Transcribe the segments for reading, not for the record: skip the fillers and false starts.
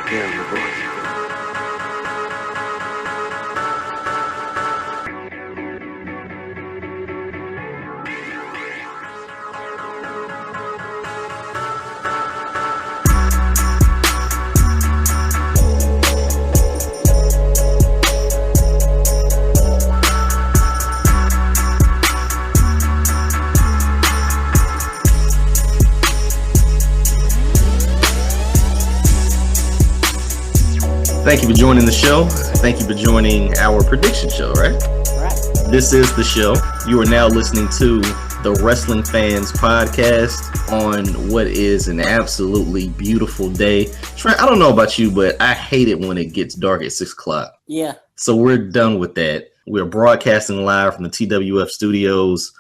Hear your voice. Thank you for joining the show. Thank you for joining our prediction show, right? Right. This is the show. You are now listening to the Wrestling Fans Podcast on what is an absolutely beautiful day. Trent, I don't know about you, but I hate it when it gets dark at 6 o'clock. Yeah. So we're done with that. We're broadcasting live from the TWF studios.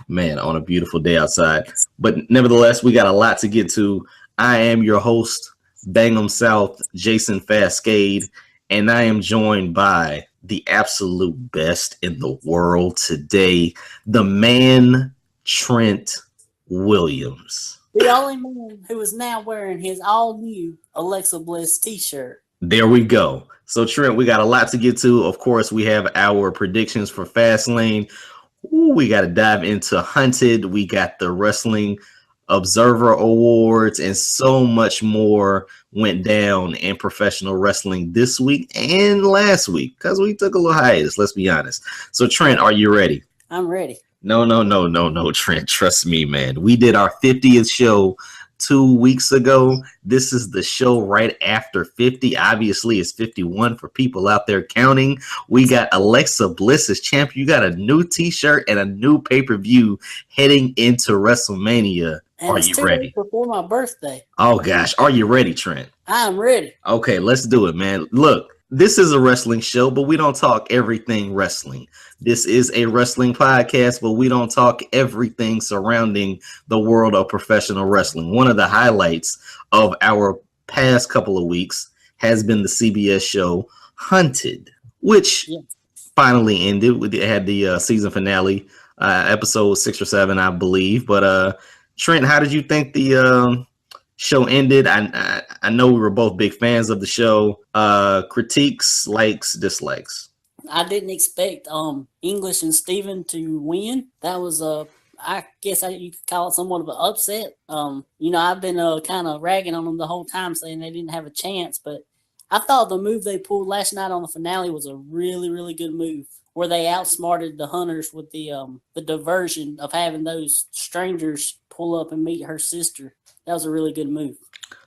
Man, on a beautiful day outside. But nevertheless, we got a lot to get to. I am your host, BangEm South, Jason Fastkade, and I am joined by the absolute best in the world today, the man Trent Williams. The only man who is now wearing his all-new Alexa Bliss t-shirt. There we go. So, Trent, we got a lot to get to. Of course, we have our predictions for Fastlane. Ooh, we got to dive into Hunted. We got the Wrestling Observer Awards, and so much more went down in professional wrestling this week and last week because we took a little hiatus, let's be honest. So, Trent, are you ready? I'm ready. No, Trent. Trust me, man. We did our 50th show 2 weeks ago. This is the show right after 50. Obviously, it's 51 for people out there counting. We got Alexa Bliss as champion. You got a new t-shirt and a new pay-per-view heading into WrestleMania. And are it's you 2 ready? weeks before my birthday. Oh, gosh. Are you ready, Trent? I'm ready. Okay, let's do it, man. Look, this is a wrestling show, but we don't talk everything wrestling. This is a wrestling podcast, but we don't talk everything surrounding the world of professional wrestling. One of the highlights of our past couple of weeks has been the CBS show Hunted, which finally ended. It had the season finale, episode 6 or 7, I believe. But Trent, how did you think the show ended? I know we were both big fans of the show. Critiques, likes, dislikes. I didn't expect English and Steven to win. That was I guess you could call it somewhat of an upset. I've been kind of ragging on them the whole time, saying they didn't have a chance. But I thought the move they pulled last night on the finale was a really, really good move, where they outsmarted the Hunters with the diversion of having those strangers pull up and meet her sister. That was a really good move.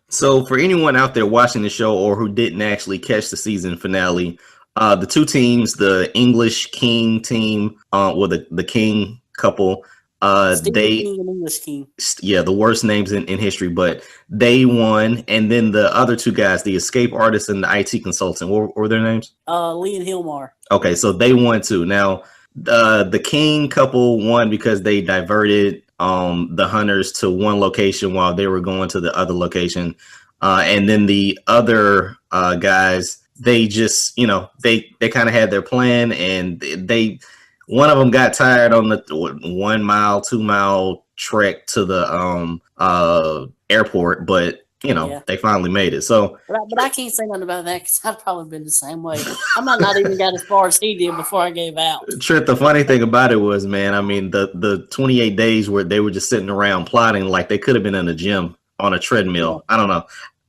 So for anyone out there watching the show or who didn't actually catch the season finale, the two teams, the English King team, the King couple, King and English King. Yeah, the worst names in history, but they won. And then the other two guys, the escape artist and the IT consultant, what were their names? Lee and Hilmar. Okay, so they won too. Now, the King couple won because they diverted the Hunters to one location while they were going to the other location. And then the other guys, they just, they kind of had their plan, and one of them got tired on the 1 mile, 2 mile trek to the airport, but they finally made it. So, but I can't say nothing about that because I've probably been the same way. I might not even got as far as he did before I gave out. Trent, the funny thing about it was, man, I mean, the 28 days where they were just sitting around plotting like they could have been in a gym on a treadmill. I don't know.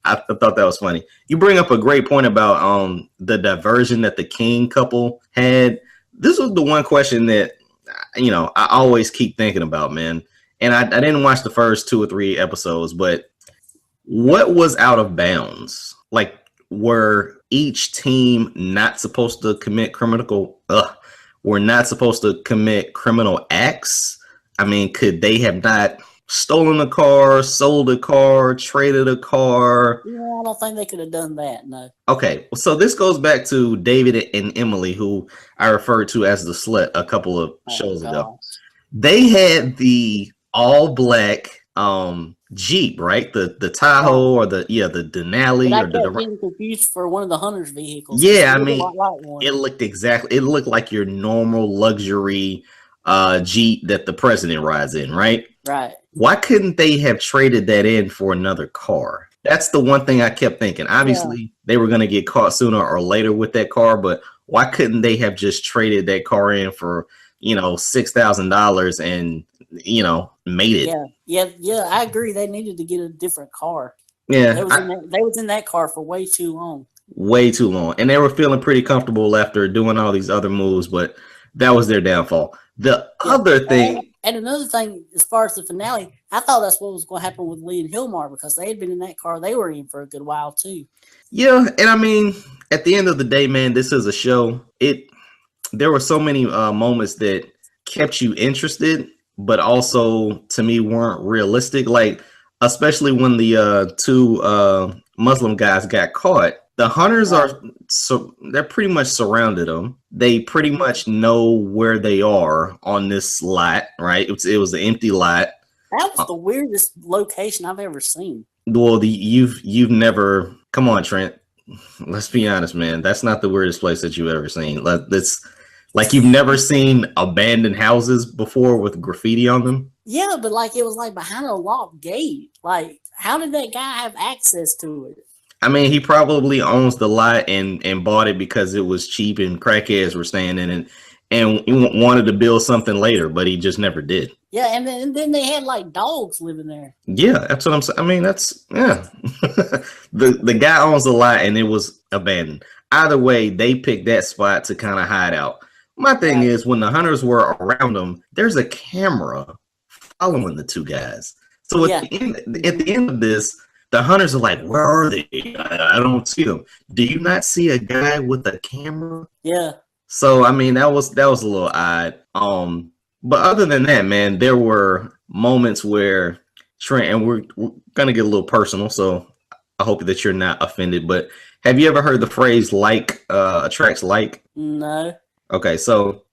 I thought that was funny. You bring up a great point about the diversion that the King couple had. This was the one question that, I always keep thinking about, man. And I didn't watch the first 2 or 3 episodes, but what was out of bounds? Like, were each team not supposed to commit criminal acts? I mean, could they have not stolen a car, sold a car, traded a car? Yeah, I don't think they could have done that, no. Okay, so this goes back to David and Emily, who I referred to as the slut a couple of shows ago. They had the all black Jeep, right? The Tahoe or the Denali, or I kept getting confused for one of the Hunters' vehicles. Yeah, I mean, it looked like your normal luxury Jeep that the president rides in, right? Right. Why couldn't they have traded that in for another car? That's the one thing I kept thinking. Yeah, Obviously, they were going to get caught sooner or later with that car, but why couldn't they have just traded that car in for, $6,000 and, made it? yeah. I agree. They needed to get a different car. Yeah, They was in that car for way too long. way too long. And they were feeling pretty comfortable after doing all these other moves, but that was their downfall. The Yeah. other thing, And another thing, as far as the finale, I thought that's what was going to happen with Lee and Hilmar because they had been in that car they were in for a good while too. yeah, and I mean, at the end of the day, man, this is a show. There were so many moments that kept you interested, but also to me weren't realistic. Like, especially when the two Muslim guys got caught, the hunters are they're pretty much surrounded them. They pretty much know where they are on this lot, right? It was an empty lot. That was the weirdest location I've ever seen. Well, you've never, come on, Trent. Let's be honest, man. That's not the weirdest place that you've ever seen. That's like you've never seen abandoned houses before with graffiti on them. Yeah, but like it was like behind a locked gate. Like, how did that guy have access to it? I mean, he probably owns the lot and bought it because it was cheap and crackheads were staying in it, and he wanted to build something later, but he just never did. Yeah, and then they had like dogs living there. Yeah, that's what I'm saying. I mean, that's yeah. the guy owns the lot and it was abandoned. Either way, they picked that spot to kind of hide out. My thing is, when the hunters were around them, there's a camera following the two guys. So at the end of this, the hunters are like, "Where are they? I don't see them. Do you not see a guy with a camera?" Yeah. So I mean, that was a little odd. But other than that, man, there were moments where Trent, and we're gonna get a little personal, so I hope that you're not offended. But have you ever heard the phrase "like attracts like"? No. Okay, so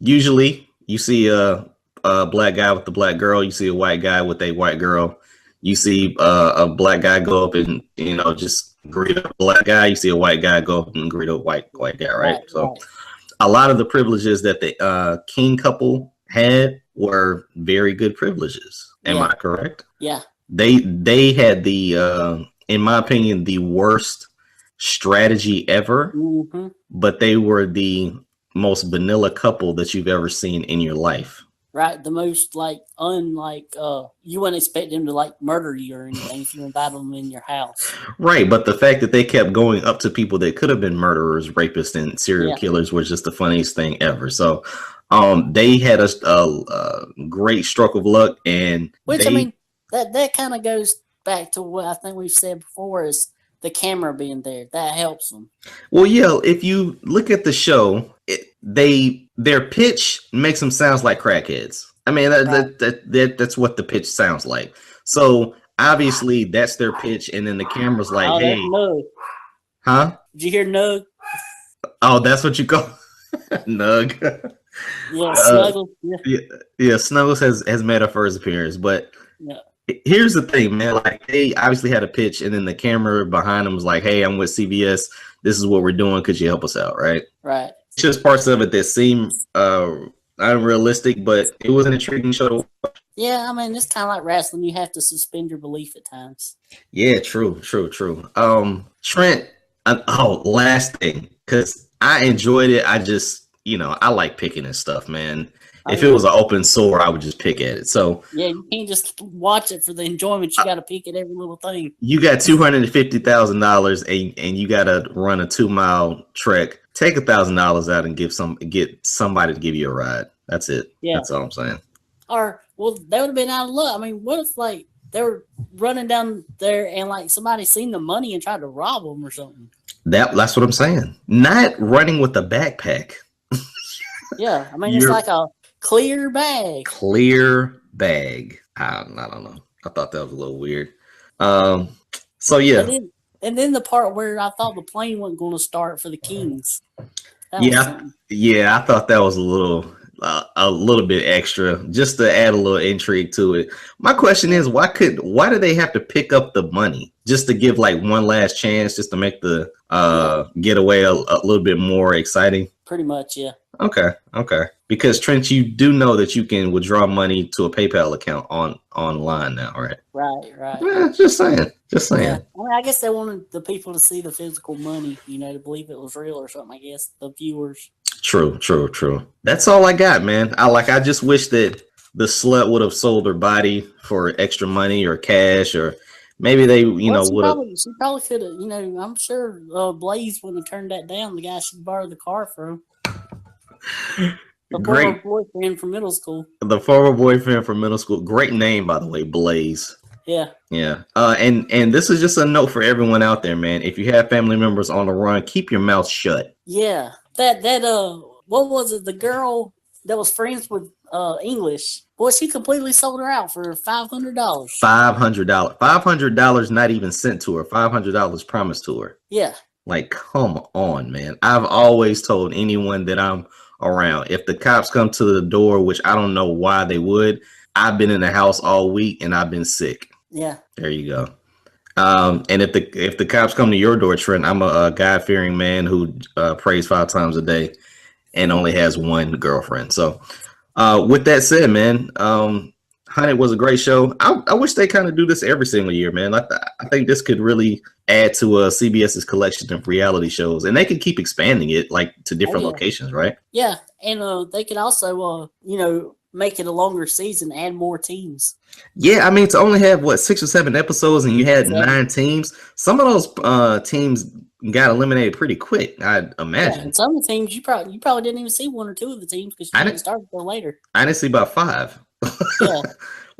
usually you see a black guy with a black girl, you see a white guy with a white girl, you see a black guy go up and just greet a black guy, you see a white guy go up and greet a white guy, right? So a lot of the privileges that the King couple had were very good privileges. Am I correct? Yeah. They had the in my opinion the worst strategy ever, but they were the most vanilla couple that you've ever seen in your life. Right, the most like unlike you wouldn't expect them to like murder you or anything if you invited them in your house. Right, but the fact that they kept going up to people that could have been murderers, rapists, and serial killers was just the funniest thing ever. So, they had a great stroke of luck, and I mean that kind of goes back to what I think we've said before is the camera being there that helps them. Well, yeah, if you look at the show, their pitch makes them sound like crackheads. I mean, that's what the pitch sounds like. So obviously that's their pitch, and then the camera's like, "Hey, huh? Did you hear Nug? Oh, that's what you call Nug." Yeah, Snuggles. Yeah, Snuggles has made her first appearance, but here's the thing, man. Like, they obviously had a pitch, and then the camera behind them was like, "Hey, I'm with CBS. This is what we're doing. Could you help us out?" Right? Right. It's just parts of it that seem unrealistic, but it was an intriguing show to watch. Yeah, I mean, it's kind of like wrestling. You have to suspend your belief at times. Yeah, true. Trent. Last thing, because I enjoyed it. I just, I like picking and stuff, man. If it was an open sore, I would just pick at it. So yeah, you can't just watch it for the enjoyment. You got to pick at every little thing. You got $250,000 and you got to run a 2-mile trek. Take $1,000 out and get somebody to give you a ride. That's it. Yeah, that's all I'm saying. Or they would have been out of luck. I mean, what if like they were running down there and like somebody seen the money and tried to rob them or something? That's what I'm saying. Not running with a backpack. Yeah, I mean it's like a clear bag. Clear bag. I don't know. I thought that was a little weird. So yeah. And then the part where I thought the plane wasn't going to start for the Kings. Yeah, I thought that was a little a little bit extra just to add a little intrigue to it. My question is, why do they have to pick up the money just to give like one last chance, just to make the getaway a little bit more exciting? Pretty much, yeah. Okay. Because Trent, you do know that you can withdraw money to a PayPal account online now, right? Right. Yeah, just saying. Yeah. I mean, I guess they wanted the people to see the physical money, to believe it was real or something. I guess the viewers. True. That's all I got, man. I just wish that the slut would have sold her body for extra money or cash, or maybe they, would have. She probably could have. I'm sure Blaze wouldn't have turned that down. The guy she borrowed the car from. The former boyfriend from middle school. The former boyfriend from middle school. Great name, by the way, Blaze. Yeah. And this is just a note for everyone out there, man. If you have family members on the run, keep your mouth shut. Yeah. That what was it? The girl that was friends with English. Boy, she completely sold her out for $500. $500 not even sent to her. $500 promised to her. Yeah. Like, come on, man. I've always told anyone that I'm around, if the cops come to the door, which I don't know why they would, I've been in the house all week and I've been sick. Yeah. There you go. And if the cops come to your door, Trent, I'm a God-fearing man who prays 5 times a day and only has one girlfriend. So with that said, man, Honey was a great show. I wish they kind of do this every single year, man. I think this could really add to CBS's collection of reality shows, and they could keep expanding it like to different locations, right? Yeah, and they could also, make it a longer season, add more teams. Yeah, I mean, to only have 6 or 7 episodes, and you had 9 teams. Some of those teams got eliminated pretty quick, I'd imagine. Yeah, and some of the teams you probably didn't even see 1 or 2 of the teams because you didn't start until later. I didn't see about 5. Yeah.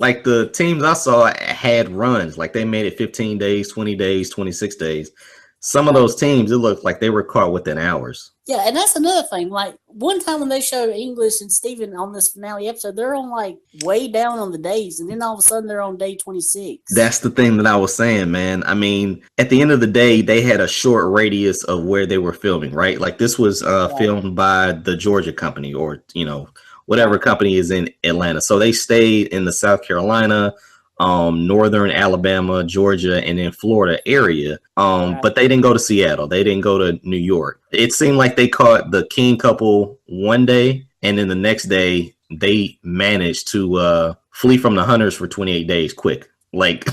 Like the teams I saw had runs, like they made it 15 days, 20 days, 26 days. Some of those teams, it looked like they were caught within hours. Yeah, and that's another thing. Like one time when they showed English and Steven on this finale episode, they're on like way down on the days, and then all of a sudden they're on day 26. That's the thing that I was saying, man. I mean, at the end of the day, they had a short radius of where they were filming, right? Like this was filmed by the Georgia company, or whatever company is in Atlanta. So they stayed in the South Carolina, northern Alabama, Georgia, and then Florida area. But they didn't go to Seattle. They didn't go to New York. It seemed like they caught the King couple one day, and then the next day they managed to flee from the hunters for 28 days quick. Like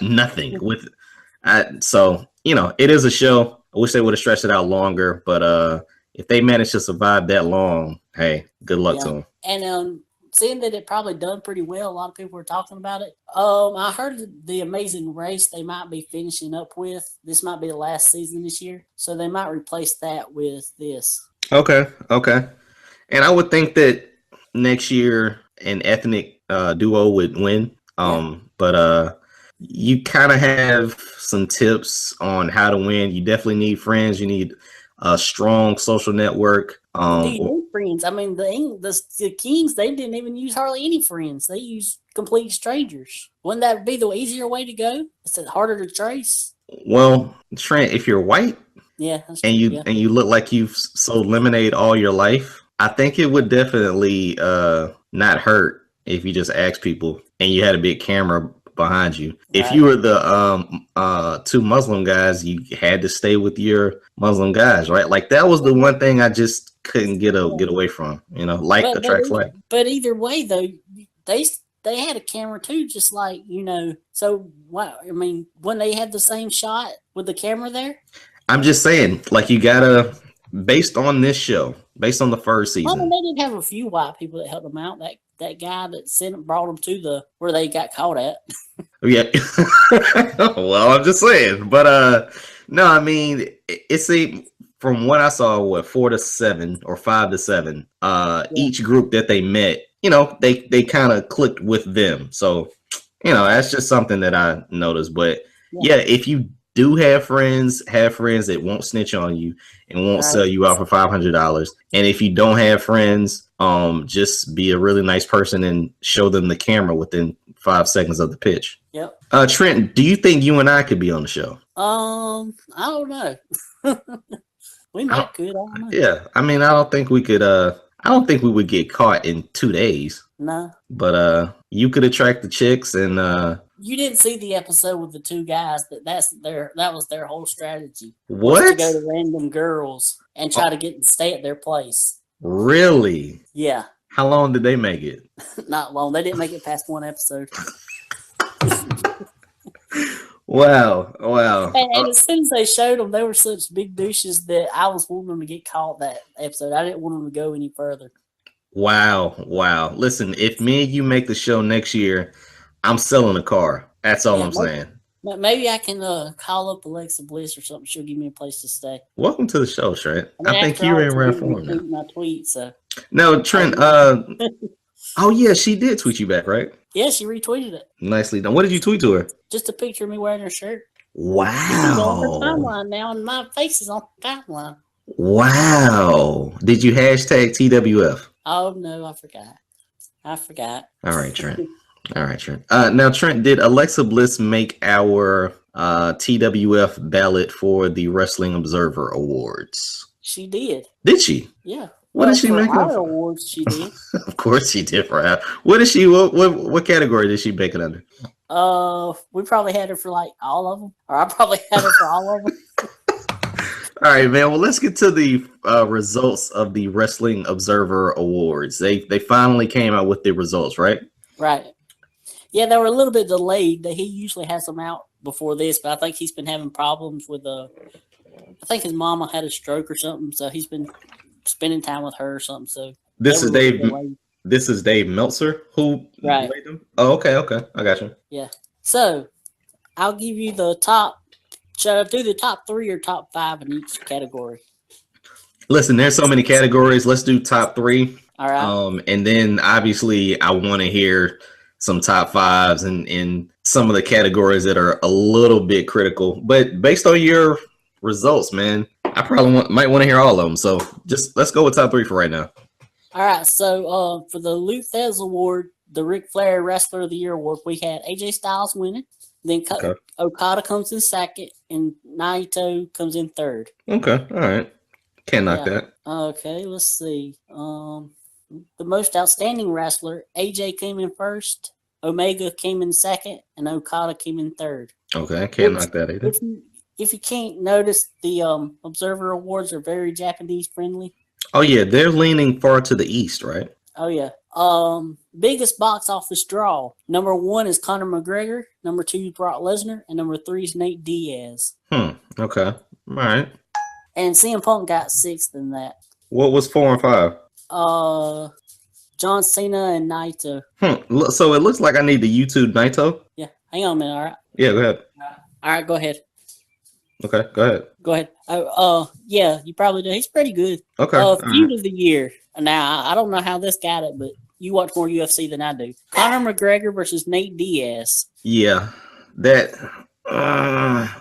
nothing with so it is a show. I wish they would have stretched it out longer, but if they managed to survive that long, hey, good luck to them. And seeing that it probably done pretty well, a lot of people were talking about it. I heard the Amazing Race they might be finishing up with. This might be the last season this year, so they might replace that with this. Okay. And I would think that next year an ethnic duo would win. But you kind of have some tips on how to win. You definitely need friends. You need a strong social network. You need friends. I mean, the Kings, they didn't even use hardly any friends. They used complete strangers. Wouldn't that be the easier way to go? Is it harder to trace? Well, Trent, if you're white, and you look like you've sold lemonade all your life, I think it would definitely not hurt if you just asked people and you had a big camera behind you. Right. If you were the 2 Muslim guys, you had to stay with your Muslim guys, right? Like that was the one thing I just couldn't get away from, attracts like. But either way, though, they had a camera too, just like So what? I mean, when they had the same shot with the camera there. I'm just saying, like you gotta, based on this show, based on the first season. I mean, they did have a few white people that helped them out. That guy that brought them to where they got caught at. Yeah. Well, I'm just saying, but no, I mean, it's from what I saw, 4 to 7 or 5 to 7. Each group that they met, they kind of clicked with them. So, that's just something that I noticed. But if you do have friends that won't snitch on you and won't sell you out for $500. And if you don't have friends, just be a really nice person and show them the camera within 5 seconds of the pitch. Yep. Trent, do you think you and I could be on the show? I don't know. We might could. I don't know. Yeah. I mean, I don't think we could. I I don't think we would get caught in 2 days. No. But you could attract the chicks and you didn't see the episode with the two guys. That was their whole strategy. What? Was to go to random girls and try to stay at their place. Really? Yeah. How long did they make it? Not long. They didn't make it past one episode. Wow. And as soon as they showed them, they were such big douches that I was wanting them to get caught that episode. I didn't want them to go any further. Wow. Listen, if me and you make the show next year, I'm selling a car. That's all I'm saying. Maybe I can call up Alexa Bliss or something. She'll give me a place to stay. Welcome to the show, Trent. I think you're in rare form now. My tweet, so. No, Trent. Oh yeah, she did tweet you back, right? Yeah, she retweeted it. Nicely done. What did you tweet to her? Just a picture of me wearing her shirt. Wow. It's on her timeline now, and my face is on the timeline. Wow. Did you hashtag TWF? Oh no, I forgot. All right, Trent. Now, Trent, did Alexa Bliss make our TWF ballot for the Wrestling Observer Awards? She did. Did she? Yeah. What did she make? Our awards, she did. Of course, she did for her. What is she? What category did she make it under? We probably had her for like all of them, or I probably had her for all of them. All right, man. Well, let's get to the results of the Wrestling Observer Awards. They finally came out with the results, right? Right. Yeah, they were a little bit delayed. He usually has them out before this, but I think he's been having problems with I think his mama had a stroke or something, so he's been spending time with her or something. So this is Dave. This is Dave Meltzer who made them. Oh, okay. I got you. Yeah. So I'll give you the top. Should I do the top 3 or top 5 in each category? Listen, there's so many categories. Let's do top 3. All right. And then obviously I want to hear some top 5s and some of the categories that are a little bit critical. But based on your results, man, I probably might want to hear all of them. So just let's go with top 3 for right now. All right. So for the Lou Thez Award, the Ric Flair Wrestler of the Year Award, we had AJ Styles winning. Then Okada comes in second, and Naito comes in third. Okay, all right. Can't knock that. Okay, let's see. The most outstanding wrestler, AJ came in first, Omega came in second, and Okada came in third. Okay, can't knock that either. If you can't notice, the Observer Awards are very Japanese friendly. Oh yeah, they're leaning far to the east, right? Oh yeah. Biggest box office draw. Number 1 is Conor McGregor. Number 2 is Brock Lesnar, and number 3 is Nate Diaz. Okay. All right. And CM Punk got 6th in that. What was 4 and 5? John Cena and Naito. So it looks like I need to YouTube Naito. Yeah. Hang on a minute. All right. Yeah. Go ahead. All right. Go ahead. Okay. Go ahead. Yeah. You probably do. He's pretty good. Okay. Feud of the year. Now I don't know how this got it, but you watch more UFC than I do. Conor McGregor versus Nate Diaz. Yeah, that.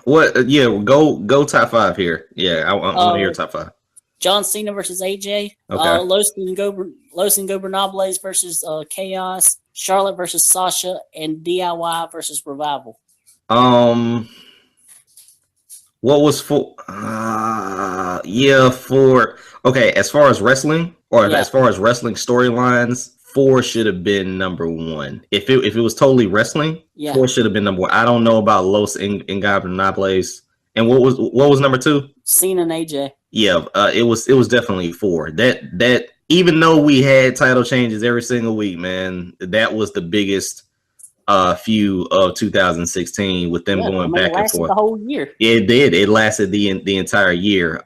What? Yeah, go top 5 here. Yeah, I want to hear top 5. John Cena versus AJ. Okay. Los Ingobernables versus Chaos. Charlotte versus Sasha, and DIY versus Revival. What was for? Okay. As far as wrestling, as far as wrestling storylines, 4 should have been number 1. If it was totally wrestling, 4 should have been number 1. I don't know about Los Ingobernables. And what was number 2? Cena and AJ. Yeah, it was definitely 4. That even though we had title changes every single week, man, that was the biggest feud of 2016 with them going back and forth the whole year. It did. It lasted the entire year.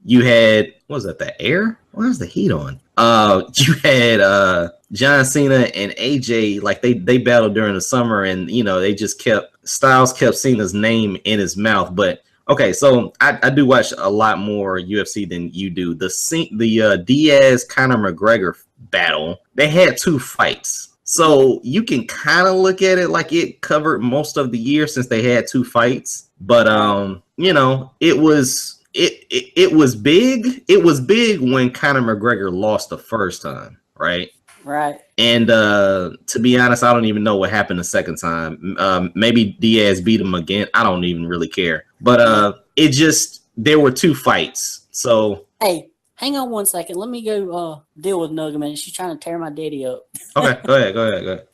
You had, what was that, the air? Where's the heat on? You had John Cena and AJ, like they battled during the summer, and they just Styles kept Cena's name in his mouth. But okay, so I do watch a lot more UFC than you do. The Diaz Conor McGregor battle, they had 2 fights. So you can kind of look at it like it covered most of the year since they had 2 fights. But it was big. It was big when Conor McGregor lost the first time, right? Right. And to be honest, I don't even know what happened the second time. Maybe Diaz beat him again. I don't even really care. But there were 2 fights. So hey, Hang on one second. Let me go deal with Nug a minute. She's trying to tear my daddy up. Okay, go ahead.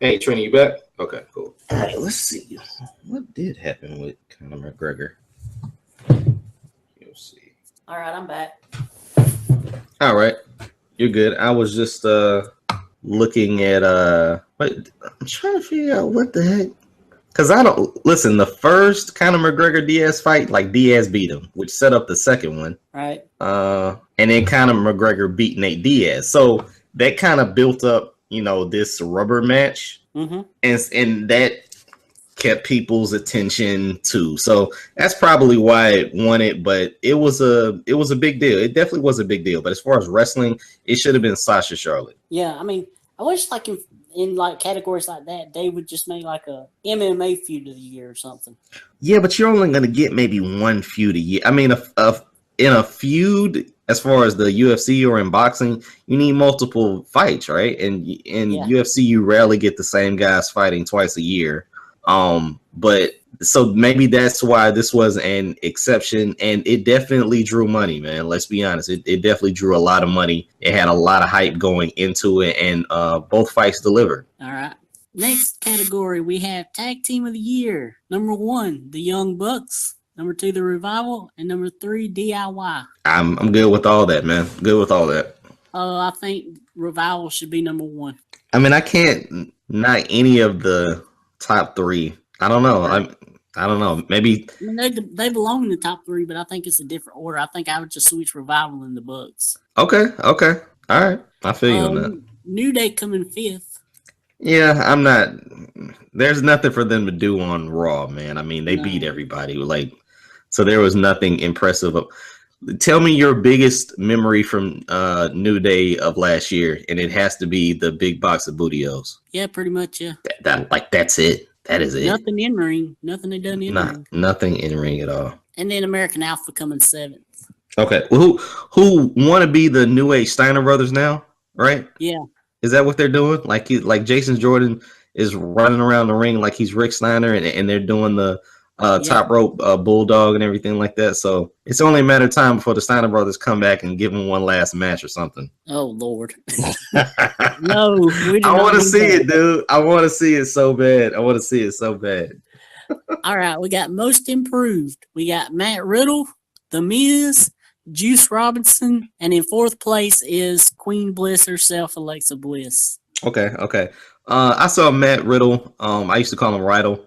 Hey, Trini, you back? Okay, cool. All right, let's see. What did happen with Conor McGregor? You'll see. All right, I'm back. All right, you're good. I was just looking at wait, I'm trying to figure out what the heck. Because I don't listen. The first Conor McGregor Diaz fight, like Diaz beat him, which set up the second one. Right. And then Conor McGregor beat Nate Diaz, so that kind of built up, this rubber match, and that kept people's attention too. So that's probably why it won it. But it was a big deal. It definitely was a big deal. But as far as wrestling, it should have been Sasha Charlotte. Yeah, I mean, I wish like in like categories like that, they would just make like a MMA feud of the year or something. Yeah, but you're only going to get maybe one feud a year. I mean, in a feud, as far as the UFC or in boxing, you need multiple fights, right? And in UFC, you rarely get the same guys fighting twice a year. But so maybe that's why this was an exception, and it definitely drew money, man. Let's be honest. It definitely drew a lot of money. It had a lot of hype going into it, and both fights delivered. All right. Next category, we have Tag Team of the Year. Number 1, the Young Bucks. Number 2, the Revival. And number 3, DIY. I'm good with all that, man. Good with all that. I think Revival should be number 1. I mean, I can't knock any of the top 3. I don't know. I don't know. Maybe I mean, they belong in the top 3, but I think it's a different order. I think I would just switch Revival in the Bucks. Okay. All right. I feel you on that. New Day coming 5th. Yeah, I'm not. There's nothing for them to do on Raw, man. I mean, they beat everybody. So there was nothing impressive. Tell me your biggest memory from New Day of last year, and it has to be the big box of Booty-O's. Yeah, pretty much. Yeah. That's it. That is it. Nothing in ring. Nothing they done in ring. Nothing in ring at all. And then American Alpha coming 7th. Okay. Well, who want to be the new age Steiner Brothers now? Right? Yeah. Is that what they're doing? Like Jason Jordan is running around the ring like he's Rick Steiner, and they're doing the top rope bulldog and everything like that. So it's only a matter of time before the Steiner Brothers come back and give them one last match or something. Oh Lord! No, I want to see it, dude. I want to see it so bad. All right, we got most improved. We got Matt Riddle, The Miz, Juice Robinson, and in 4th place is Queen Bliss herself, Alexa Bliss. Okay. I saw Matt Riddle. I used to call him Riddle.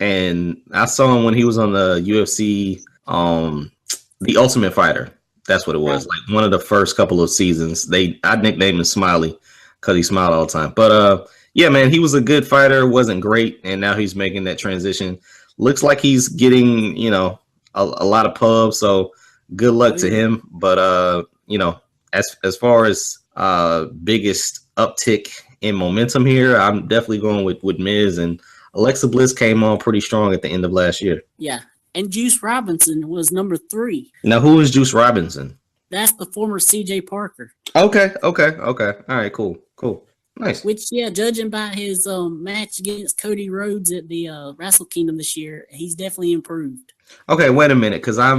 And I saw him when he was on the UFC, The Ultimate Fighter. That's what it was. Like one of the first couple of seasons. I nicknamed him Smiley because he smiled all the time. But yeah, man, he was a good fighter. Wasn't great, and now he's making that transition. Looks like he's getting, a lot of pubs. So good luck to him. But as far as biggest uptick in momentum here, I'm definitely going with Miz, and Alexa Bliss came on pretty strong at the end of last year. Yeah, and Juice Robinson was number 3. Now, who is Juice Robinson? That's the former CJ Parker. Okay. All right, cool. Nice. Which, yeah, judging by his match against Cody Rhodes at the Wrestle Kingdom this year, he's definitely improved. Okay, wait a minute, because I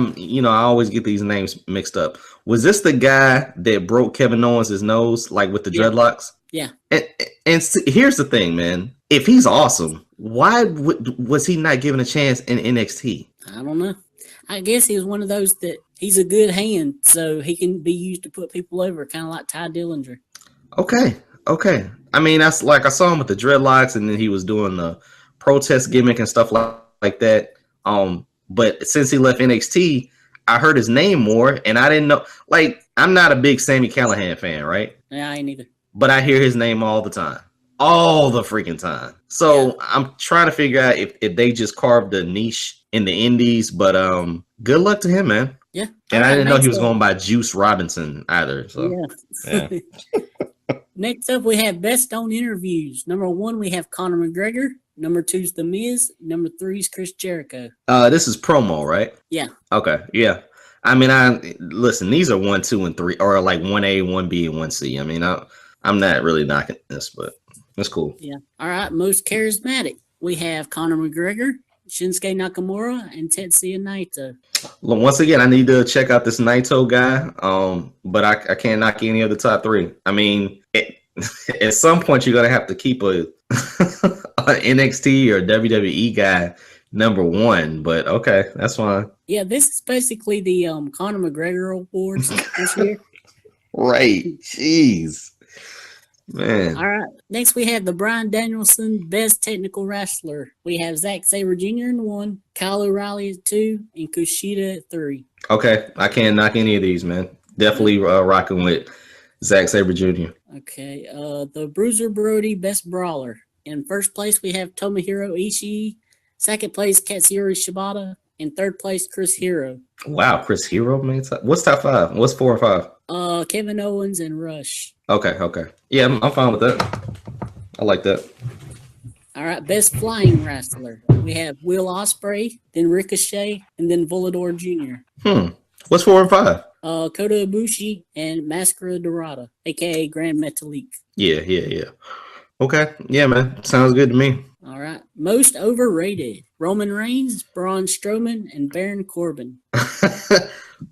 always get these names mixed up. Was this the guy that broke Kevin Owens' nose, like with the dreadlocks? Yeah. And here's the thing, man. If he's awesome, why was he not given a chance in NXT? I don't know. I guess he was one of those that he's a good hand, so he can be used to put people over, kind of like Ty Dillinger. Okay. I mean, that's like I saw him with the dreadlocks, and then he was doing the protest gimmick and stuff like that. But since he left NXT, I heard his name more, and I didn't know. Like, I'm not a big Sami Callihan fan, right? Yeah, I ain't either. But I hear his name all the time. All the freaking time. So I'm trying to figure out if they just carved a niche in the indies, but good luck to him, man. Yeah. And I didn't know he was going by Juice Robinson either. So yeah. Next up, we have best on interviews. Number 1, we have Conor McGregor. Number 2 is The Miz. Number 3 is Chris Jericho. This is promo, right? Yeah. Okay. Yeah. I mean, listen, these are 1, 2, and 3, or like 1A, 1B, and 1C. I mean, I'm not really knocking this, but that's cool. Yeah. All right. Most charismatic. We have Conor McGregor, Shinsuke Nakamura and Tetsuya Naito. Once again, I need to check out this Naito guy. But I can't knock any of the top three. I mean, at some point you're gonna have to keep a NXT or WWE guy number one. But okay, that's fine. Yeah, this is basically the Conor McGregor awards this year. Right. Jeez. Man. All right. Next, we have the Bryan Danielson Best Technical Wrestler. We have Zack Sabre Jr. in 1, Kyle O'Reilly at 2, and Kushida at 3. Okay. I can't knock any of these, man. Definitely rocking with Zack Sabre Jr. Okay. The Bruiser Brody Best Brawler. In first place, we have Tomohiro Ishii. Second place, Katsuyori Shibata. In third place, Chris Hero. Wow, Chris Hero made top. What's top 5? What's 4 or 5? Kevin Owens and Rush. Okay. Yeah, I'm fine with that. I like that. All right, Best Flying Wrestler. We have Will Ospreay, then Ricochet, and then Volador Jr. What's 4 and 5? Kota Ibushi and Mascara Dorada, aka Grand Metalik. Yeah. Okay. Yeah, man. Sounds good to me. All right. Most overrated. Roman Reigns, Braun Strowman, and Baron Corbin.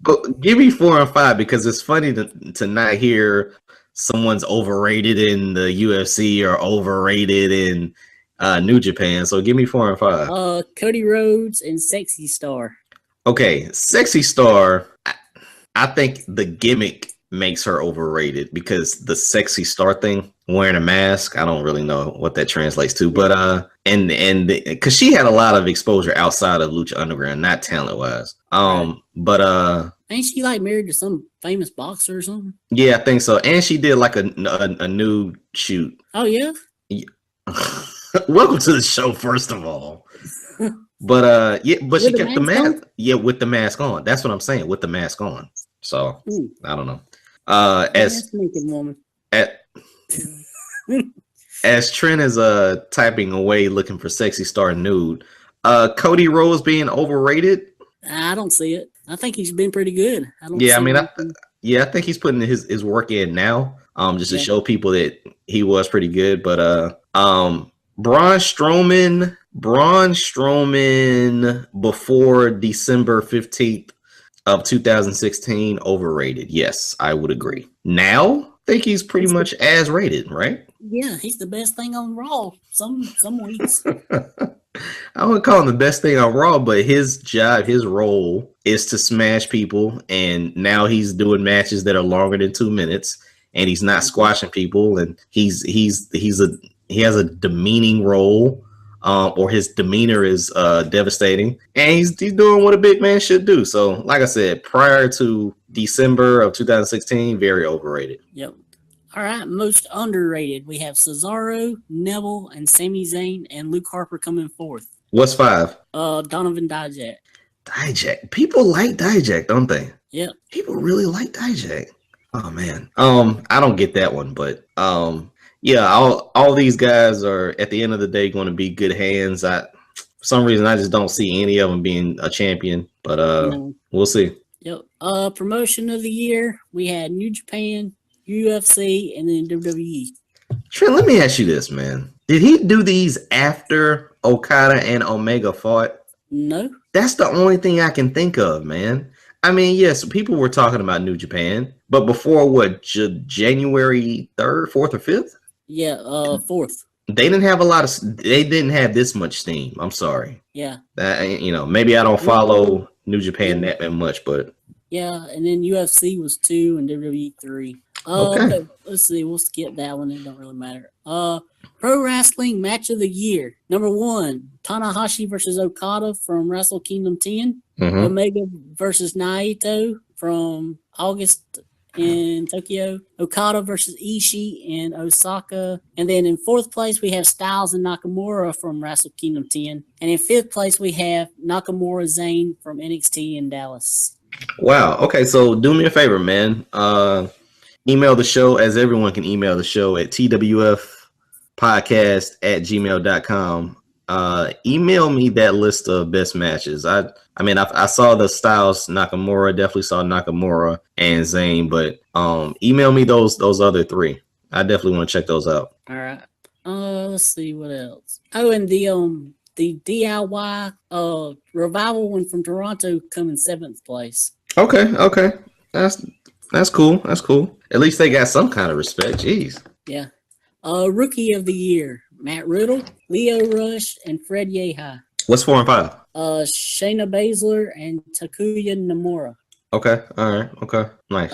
But give me 4 and 5 because it's funny to not hear someone's overrated in the UFC or overrated in New Japan. So give me 4 and 5. Cody Rhodes and Sexy Star. Okay, Sexy Star. I think the gimmick makes her overrated because the Sexy Star thing, wearing a mask, I don't really know what that translates to, but and because she had a lot of exposure outside of Lucha Underground, not talent wise. But ain't she like married to some famous boxer or something? Yeah, I think so. And she did like a nude shoot. Oh yeah. Welcome to the show, first of all. But yeah, but she kept the mask. Yeah, with the mask on. That's what I'm saying. With the mask on. So I don't know. As Trent is typing away looking for Sexy Star nude. Cody Rhodes being overrated. I don't see it. I think he's been pretty good. I think he's putting his work in now. Just to show people that he was pretty good. But Braun Strowman before December 15th of 2016 overrated. Yes, I would agree. Now, I think he's pretty much as rated, right? Yeah, he's the best thing on Raw some weeks. I wouldn't call him the best thing on Raw, but his job, his role is to smash people, and now he's doing matches that are longer than 2 minutes, and he's not squashing people, and he has a demeaning role. Or his demeanor is devastating, and he's doing what a big man should do. So, like I said, prior to December of 2016, very overrated. Yep. All right, most underrated. We have Cesaro, Neville, and Sami Zayn, and Luke Harper coming fourth. What's 5? Donovan Dijak. Dijak. People like Dijak, don't they? Yeah. People really like Dijak. Oh man. I don't get that one, but yeah, all these guys are at the end of the day going to be good hands. For some reason I just don't see any of them being a champion, but we'll see. Yep. Promotion of the year, we had New Japan, UFC, and then WWE. Trent, let me ask you this, man. Did he do these after Okada and Omega fought? No. That's the only thing I can think of, man. I mean, yes, people were talking about New Japan, but before what, January 3rd, 4th, or 5th? Yeah, 4th. They didn't have this much steam. I'm sorry. Yeah. Maybe I don't follow New Japan that much, but yeah, and then UFC was 2 and WWE 3. Okay. Let's see. We'll skip that one. It don't really matter. Pro Wrestling Match of the Year. Number 1, Tanahashi versus Okada from Wrestle Kingdom 10. Omega versus Naito from August in Tokyo. Okada versus Ishii in Osaka. And then in 4th place, we have Styles and Nakamura from Wrestle Kingdom 10. And in 5th place, we have Nakamura Zayn from NXT in Dallas. Wow. Okay, so do me a favor, man. Email the show, as everyone can email the show, at twfpodcast@gmail.com. Email me that list of best matches. I saw the Styles Nakamura, definitely saw Nakamura and Zayn, but email me those other 3. I definitely want to check those out. All right. Let's see what else. Oh, and the the DIY revival one from Toronto come in 7th place. Okay. That's cool. That's cool. At least they got some kind of respect. Jeez. Yeah. Rookie of the Year, Matt Riddle, Leo Rush, and Fred Yehi. What's 4 and 5? Shayna Baszler and Takuya Nomura. Okay. All right. Okay. Nice.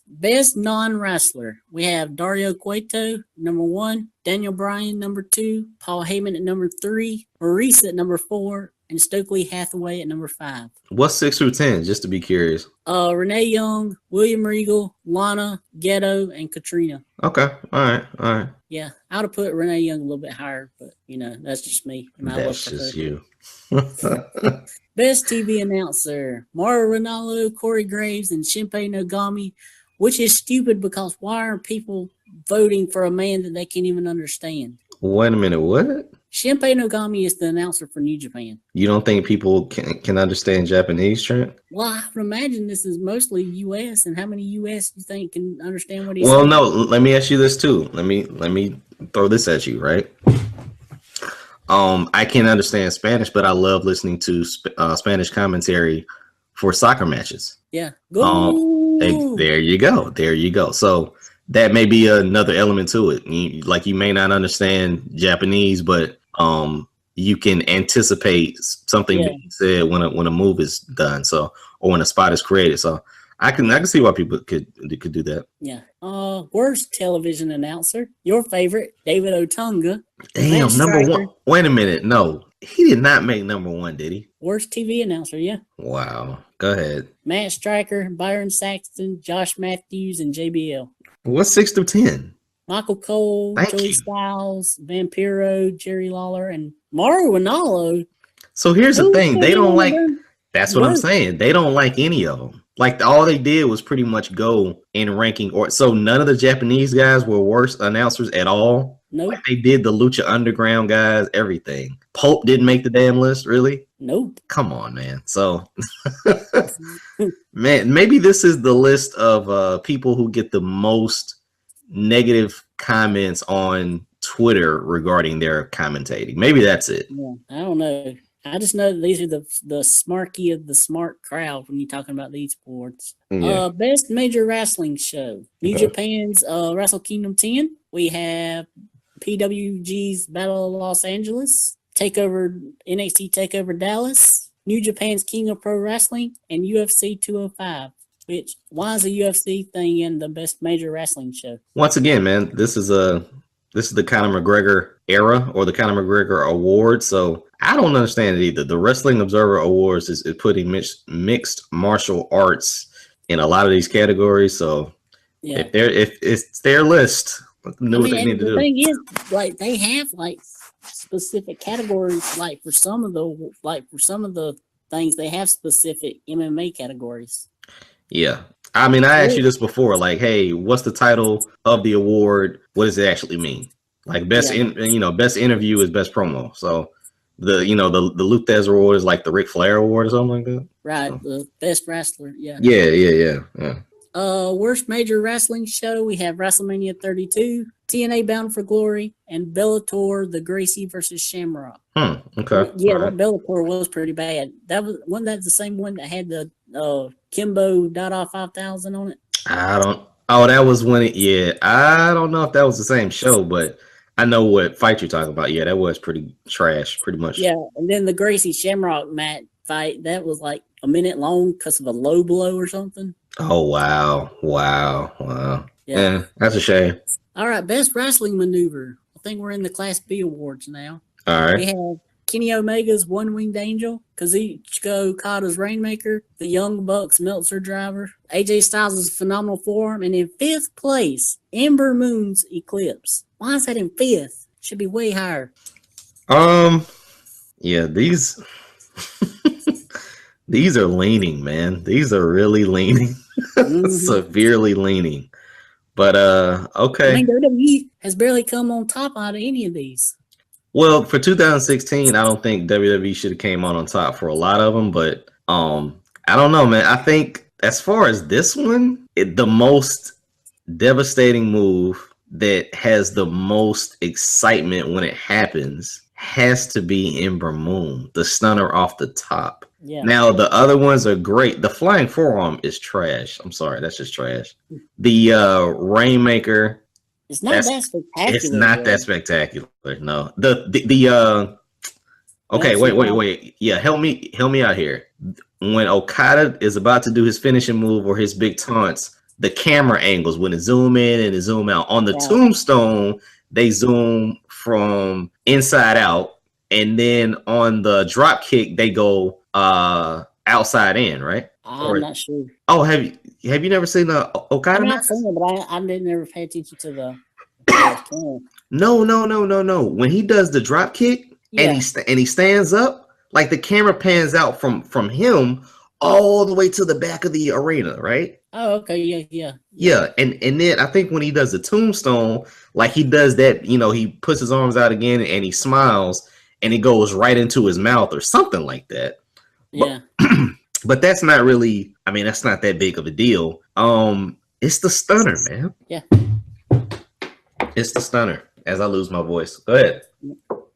Best non-wrestler. We have Dario Cueto, number 1, Daniel Bryan, number 2, Paul Heyman at number 3, Maurice at number 4, and Stokely Hathaway at number 5. What's 6 through 10? Just to be curious. Renee Young, William Regal, Lana, Ghetto, and Katrina. Okay. All right. Yeah, I would have put Renee Young a little bit higher, but that's just me. That's just you. Best TV announcer: Mauro Ranallo, Corey Graves, and Shinpei Nogami, which is stupid because why are people voting for a man that they can't even understand? Wait a minute, what? Shinpei Nogami is the announcer for New Japan. You don't think people can understand Japanese, Trent? Well, I would imagine this is mostly U.S. And how many U.S. you think can understand what he's saying? Well, no. Let me ask you this too. Let me throw this at you, right? I can't understand Spanish, but I love listening to Spanish commentary for soccer matches. Yeah. Go. There you go. So that may be another element to it. You may not understand Japanese, but you can anticipate something being said when a move is done. So, or when a spot is created. So I can see why people could do that. Yeah. Worst television announcer. Your favorite, David Otunga. Damn, number 1. Wait a minute. No, he did not make number 1, did he? Worst TV announcer, yeah. Wow. Go ahead. Matt Stryker, Byron Saxton, Josh Matthews, and JBL. What's 6 through 10? Michael Cole, Joey Styles, Vampiro, Jerry Lawler, and Mauro Ranallo. So here's the thing. They don't like... That's what I'm saying. They don't like any of them. Like all they did was pretty much go in ranking, or so none of the Japanese guys were worse announcers at all. Nope. Like they did the Lucha Underground guys, everything. Pope didn't make the damn list, really? Nope. Come on, man. So, man, maybe this is the list of people who get the most negative comments on Twitter regarding their commentating. Maybe that's it. Yeah, I don't know. I just know that these are the smarky of the smart crowd when you're talking about these awards. Yeah. Best major wrestling show. New Japan's Wrestle Kingdom 10. We have PWG's Battle of Los Angeles, NXT Takeover Dallas, New Japan's King of Pro Wrestling, and UFC 205. Which, why is the UFC thing in the best major wrestling show? Once again, man, this is the Conor McGregor era, or the Conor McGregor award. So I don't understand it either. The Wrestling Observer Awards is putting mixed martial arts in a lot of these categories. So yeah, if it's their list, what they need to do. The thing is, like, they have like specific categories. Like for some of the things, they have specific MMA categories. Yeah. I mean, I asked you this before, like, hey, what's the title of the award? What does it actually mean? Like best interview is best promo. So the Luke Thez award is like the Ric Flair award or something like that. Right. The best wrestler. Yeah. Yeah. Worst major wrestling show. We have WrestleMania 32, TNA Bound for Glory, and Bellator, the Gracie versus Shamrock. Okay. Yeah, that Bellator was pretty bad. Wasn't that the same one that had the Kimbo Dada 5000 on it? That was when I don't know if that was the same show, but I know what fight you're talking about. Yeah, that was pretty trash, pretty much. Yeah, and then the Gracie Shamrock match fight, that was like a minute long because of a low blow or something. Oh, wow. Yeah, that's a shame. All right, best wrestling maneuver. I think we're in the Class B awards now. All right. We have Kenny Omega's One-Winged Angel, Kazuchika Okada's Rainmaker, the Young Bucks Meltzer Driver, AJ Styles' Phenomenal Forearm, and in 5th place, Ember Moon's Eclipse. Why is that in 5th? Should be way higher. Yeah, these are leaning, man. These are really leaning. Severely leaning. But okay. I mean, WWE has barely come on top out of any of these. Well, for 2016, I don't think WWE should have came on top for a lot of them, but I don't know, man. I think as far as this one, the most devastating move that has the most excitement when it happens has to be Ember Moon, the stunner off the top. Yeah. Now the other ones are great. The flying forearm is trash. I'm sorry, that's just trash. The Rainmaker, It's not that spectacular. It's not that spectacular. No. The okay, wait. Yeah, help me out here. When Okada is about to do his finishing move or his big taunts, the camera angles when it zoom in and it zoom out. On the tombstone, they zoom from inside out, and then on the drop kick, they go outside in, right? I'm not sure. Oh, have you never seen the Okada? I'm not saying it, but I didn't ever pay attention to the No. When he does the drop kick and he stands up, like the camera pans out from him all the way to the back of the arena, right? Oh, okay, yeah. And then I think when he does the tombstone, like he does that, he puts his arms out again and he smiles and it goes right into his mouth or something like that. Yeah. But that's not really, that's not that big of a deal. It's the stunner, man. Yeah. It's the stunner. As I lose my voice. Go ahead.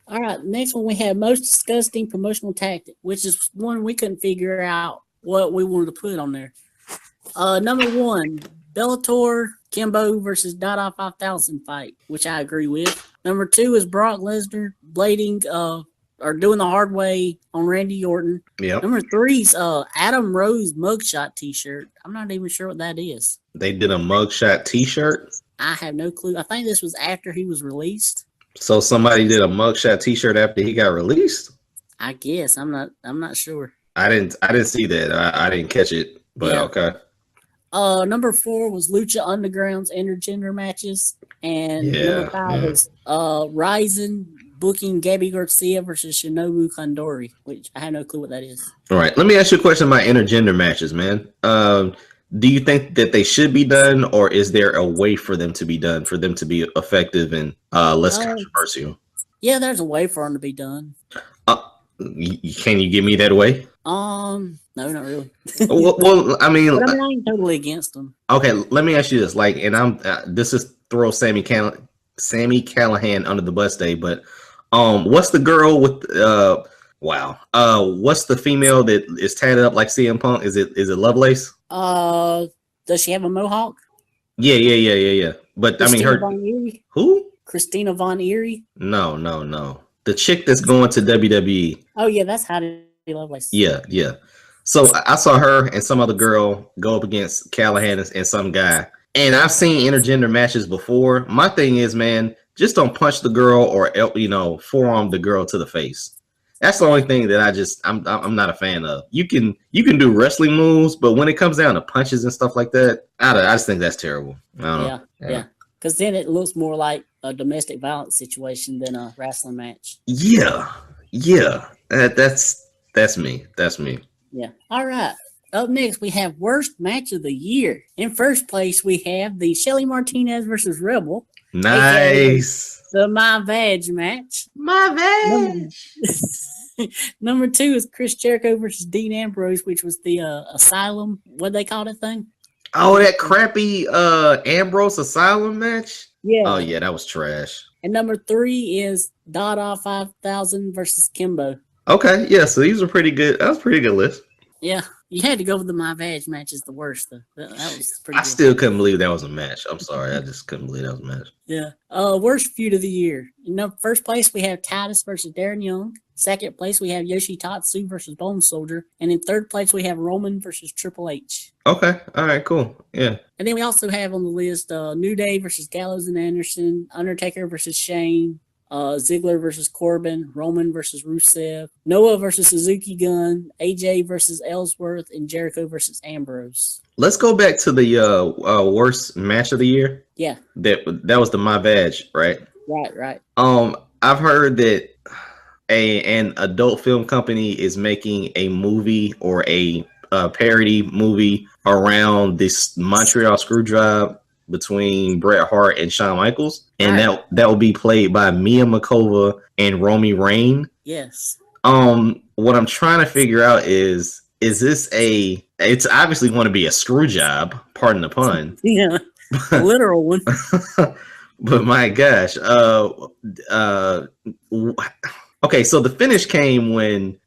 All right. Next one we have most disgusting promotional tactic, which is one we couldn't figure out what we wanted to put on there. Number 1, Bellator Kimbo versus Dada 5000 fight, which I agree with. Number 2 is Brock Lesnar blading or doing the hard way on Randy Orton. Yeah. Number 3 is Adam Rose mugshot t-shirt. I'm not even sure what that is. They did a mugshot t-shirt? I have no clue. I think this was after he was released. So somebody did a mugshot t-shirt after he got released? I guess. I'm not sure. I didn't see that. I didn't catch it, but okay. Number 4 was Lucha Underground's intergender matches. And number 5 was Ryzen booking Gabby Garcia versus Shinobu Kondori, which I have no clue what that is. All right. Let me ask you a question about intergender matches, man. Do you think that they should be done, or is there a way for them to be done, for them to be effective and less controversial? Yeah, there's a way for them to be done. Can you give me that way? No, not really. well, I ain't totally against them. Okay, let me ask you this. Like, and I'm this is throw Sammy Callahan under the bus day, but what's the girl with what's the female that is tatted up like CM Punk? Is it Lovelace? Does she have a mohawk? Yeah. But Christina Von Eerie? Who? Christina Von Eerie? No. The chick that's going to WWE. Oh yeah, that's Heidi Lovelace. Yeah. So I saw her and some other girl go up against Callahan and some guy. And I've seen intergender matches before. My thing is, man, just don't punch the girl or forearm the girl to the face. That's the only thing that I'm not a fan of. You can do wrestling moves, but when it comes down to punches and stuff like that, I just think that's terrible. Yeah. Because then it looks more like a domestic violence situation than a wrestling match. Yeah. That's me. Yeah. All right. Up next, we have worst match of the year. In first place, we have the Shelly Martinez versus Rebel. Nice. The My Vag match. My Vag. Number 2 is Chris Jericho versus Dean Ambrose, which was the Asylum. What they call that thing? Oh, that crappy Ambrose Asylum match? Yeah. Oh, yeah, that was trash. And number 3 is Dada 5000 versus Kimbo. Okay, yeah, so these are pretty good. That was a pretty good list. Yeah, you had to go with the My Vag match is the worst, though. That was pretty good. Still couldn't believe that was a match. I'm sorry, I just couldn't believe that was a match. Yeah. Worst feud of the year. First place, we have Titus versus Darren Young. Second place, we have Yoshitatsu versus Bone Soldier. And in third place, we have Roman versus Triple H. Okay. All right, cool. Yeah. And then we also have on the list New Day versus Gallows and Anderson, Undertaker versus Shane, Ziggler versus Corbin, Roman versus Rusev, Noah versus Suzuki Gun, AJ versus Ellsworth, and Jericho versus Ambrose. Let's go back to the worst match of the year. Yeah. That was the My Vag, right? Right. I've heard that an adult film company is making a movie or a parody movie around this Montreal Screwjob between Bret Hart and Shawn Michaels, and that will be played by Mia Makova and Romy Rain. Yes. What I'm trying to figure out is this it's obviously going to be a screw job, pardon the pun. Yeah, a literal one. But my gosh, Okay, so the finish came when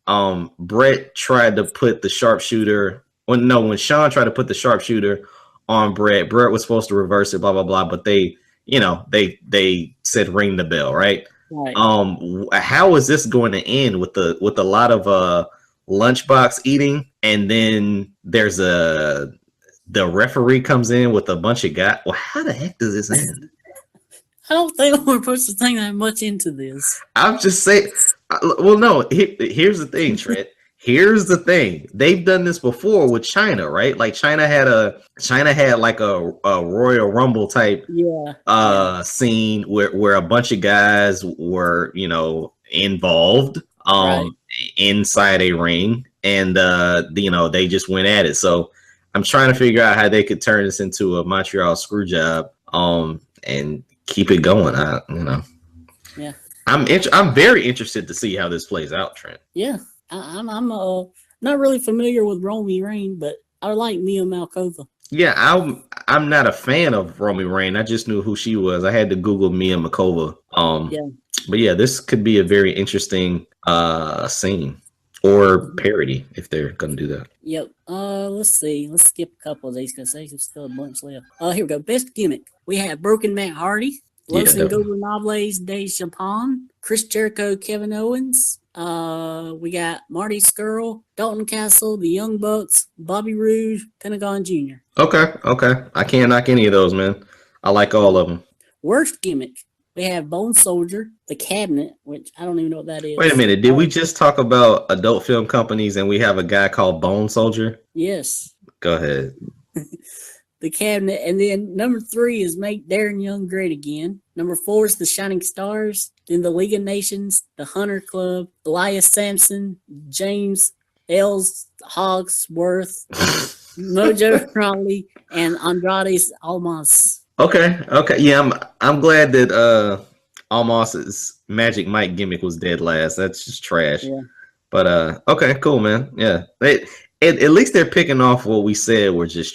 Brett tried to put the sharpshooter. Well, no, when Sean tried to put the sharpshooter on Brett. Brett was supposed to reverse it, blah blah blah. But they, they said ring the bell, right? Right. How is this going to end with a lot of lunchbox eating, and then there's the referee comes in with a bunch of guys. Well, how the heck does this end? I don't think we're supposed to think that much into this. I'm just saying. Well, no. Here's the thing, Trent. Here's the thing. They've done this before with China, right? Like China had like a Royal Rumble type scene where a bunch of guys were, involved inside a ring, and they just went at it. So I'm trying to figure out how they could turn this into a Montreal screw job and keep it going. Yeah. I'm very interested to see how this plays out, Trent. Yeah. I'm not really familiar with Romy Reign, but I like Mia Malkova. Yeah, I'm not a fan of Romy Reign. I just knew who she was. I had to Google Mia Malkova. But yeah, this could be a very interesting scene or parody if they're gonna do that. Yep. Let's see. Let's skip a couple of these because there's still a bunch left. Here we go. Best gimmick. We have Broken Matt Hardy, Los Ingobernables de Japan, Chris Jericho, Kevin Owens. We got Marty Scurll, Dalton Castle, the Young Bucks, Bobby Roode, Pentagon Jr. Okay. I can't knock any of those, man. I like all of them. Worst gimmick. We have Bone Soldier, The Cabinet, which I don't even know what that is. Wait a minute. Did we just talk about adult film companies and we have a guy called Bone Soldier? Yes. Go ahead. The Cabinet. And then number 3 is Make Darren Young Great Again. Number 4 is The Shining Stars. Then The League of Nations, The Hunter Club, Elias Sampson, James Els Hogsworth, Mojo Rawley, and Andrade Almas. Okay. Yeah, I'm glad that Almas's Magic Mike gimmick was dead last. That's just trash. Yeah. But okay, cool, man. Yeah. At least they're picking off what we said were just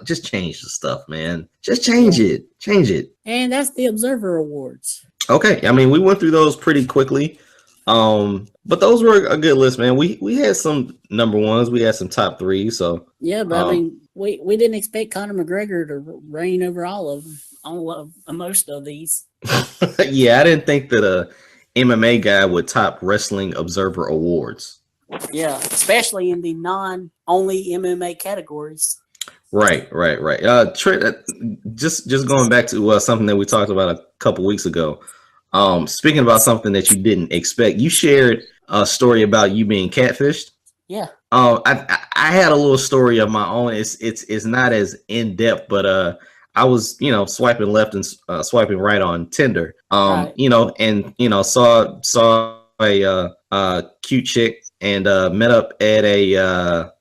just change the stuff, man. Just change it. Change it. And that's the Observer Awards. Okay. I mean, we went through those pretty quickly. But those were a good list, man. We had some number ones, we had some top 3s, so yeah, but I mean we didn't expect Conor McGregor to reign over all of them, most of these. Yeah, I didn't think that a MMA guy would top Wrestling Observer Awards. Yeah, especially in the non-only MMA categories. Right. Trent, just going back to something that we talked about a couple weeks ago. Speaking about something that you didn't expect, you shared a story about you being catfished. Yeah. I had a little story of my own. It's not as in depth, but I was swiping left and swiping right on Tinder. Right. Saw a cute chick and met up at a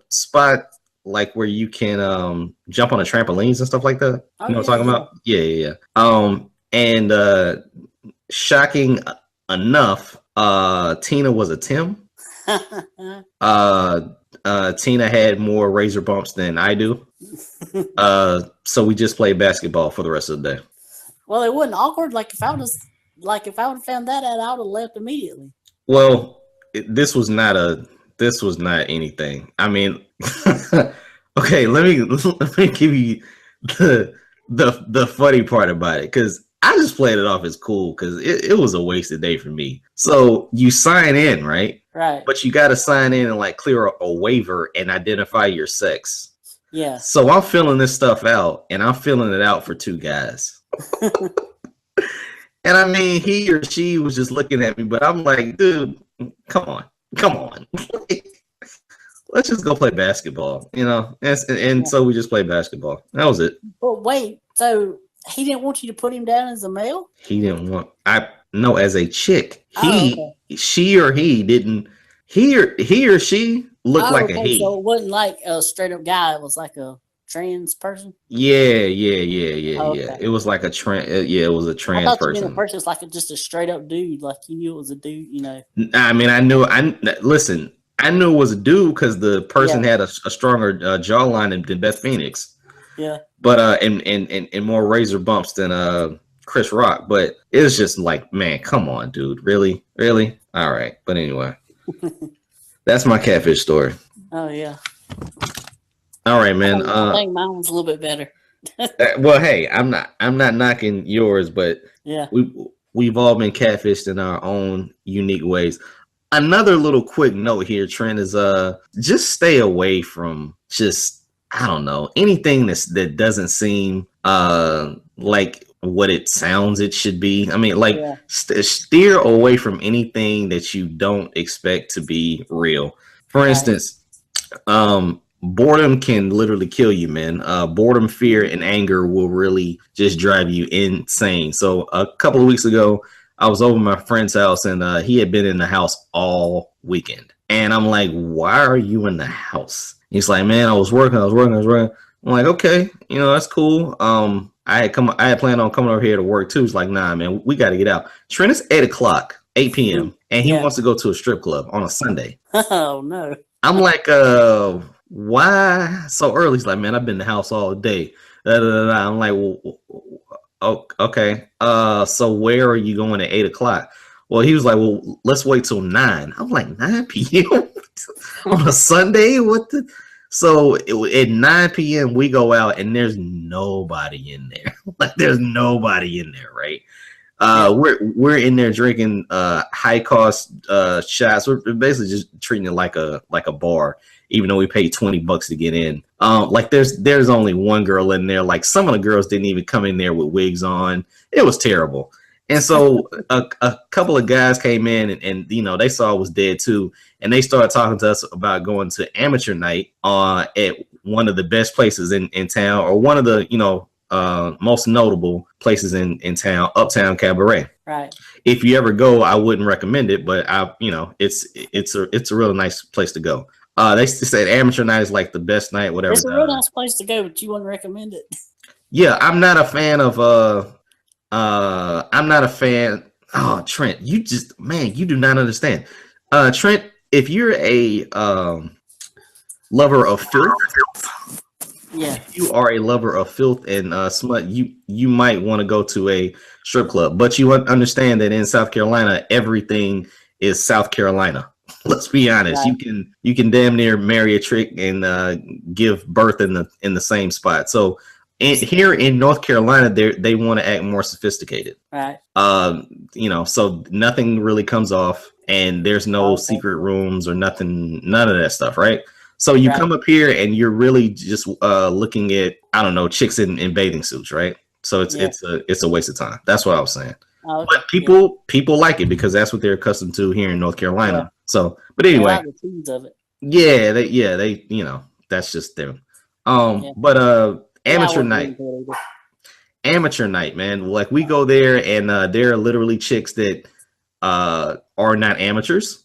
spot like where you can jump on the trampolines and stuff like that. You know what I'm talking about? Yeah. And shocking enough, Tina was a Tim. Tina had more razor bumps than I do. So we just played basketball for the rest of the day. Well, it wasn't awkward. If I would have found that out, I would have left immediately. Well, this was not anything. I mean, okay, let me give you the funny part about it, because I just played it off as cool because it was a wasted day for me. So you sign in, right? Right. But you got to sign in and clear a waiver and identify your sex. Yeah. So I'm filling this stuff out, and I'm filling it out for 2 guys. And I mean, he or she was just looking at me, but I'm like, dude, come on. Let's just go play basketball, and so we just played basketball. That was it. But wait, so he didn't want you to put him down as a male? He didn't want as a chick. She or he didn't. He or she looked like a he. So it wasn't like a straight up guy. It was like a trans person. Yeah. It was like a trans. It was a trans person. You person was just a straight up dude. Like you knew it was a dude. I mean, I knew it was a dude because the person had a stronger jawline than Beth Phoenix. Yeah. But and more razor bumps than Chris Rock, but it's just like, man, come on, dude, really? All right, but anyway, that's my Catfish story. Oh yeah. All right, man. I think mine was a little bit better. Well, hey, I'm not knocking yours, but Yeah. we've all been catfished in our own unique ways. Another little quick note here, Trent, is just stay away from just, I don't know, anything that doesn't seem like what it sounds it should be. I mean, like steer away from anything that you don't expect to be real. For instance, boredom can literally kill you, man. Boredom, fear, and anger will really just drive you insane. So a couple of weeks ago, I was over my friend's house, and he had been in the house all weekend. And I'm like, why are you in the house? He's like, man, I was working. I'm like, okay, that's cool. I had planned on coming over here to work too. He's like, nah, man, we got to get out. Trent, it's 8 p.m. and he wants to go to a strip club on a Sunday. Oh no. I'm like, why so early? He's like, man, I've been in the house all day. I'm like, well, okay. So where are you going at 8 o'clock? Well, he was like, well, let's wait till 9. I'm like, 9 p.m. on a Sunday? What the? So at 9 p.m. we go out and there's nobody in there. Like, there's nobody in there, right? We're in there drinking high cost shots. We're basically just treating it like a bar, even though we paid $20 to get in. Like there's only one girl in there. Like, some of the girls didn't even come in there with wigs on. It was terrible. And so a couple of guys came in and they saw it was dead too, and they started talking to us about going to amateur night at one of the best places in town, or one of the most notable places in town, Uptown Cabaret. Right. If you ever go, I wouldn't recommend it, but it's a really nice place to go. They said amateur night is like the best night, whatever. It's a real nice place to go, but you wouldn't recommend it. Yeah, I'm not a fan of I'm not a fan. Oh, Trent, you do not understand. Trent, if you're a lover of filth, if you are a lover of filth and smut, you might want to go to a strip club. But you understand that in South Carolina, everything is South Carolina. Let's be honest. Right. You can damn near marry a trick and give birth in the same spot. So here in North Carolina, they want to act more sophisticated. Right. So nothing really comes off, and there's no secret rooms or nothing, none of that stuff, right? So you come up here and you're really just looking at, I don't know, chicks in bathing suits, right? So it's a waste of time. That's what I was saying. Okay. But people like it because that's what they're accustomed to here in North Carolina. Yeah. So, but anyway, of it. They that's just them. But amateur night, man. Like, we go there and there are literally chicks that are not amateurs.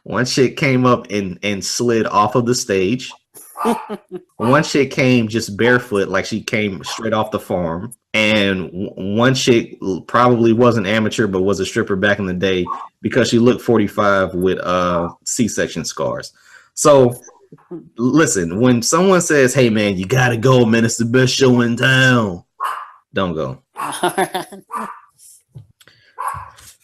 One chick came up and slid off of the stage. One chick came just barefoot, like she came straight off the farm. And one chick probably wasn't amateur, but was a stripper back in the day because she looked 45 with C-section scars. So listen, when someone says, hey man, you gotta go, man, it's the best show in town, don't go.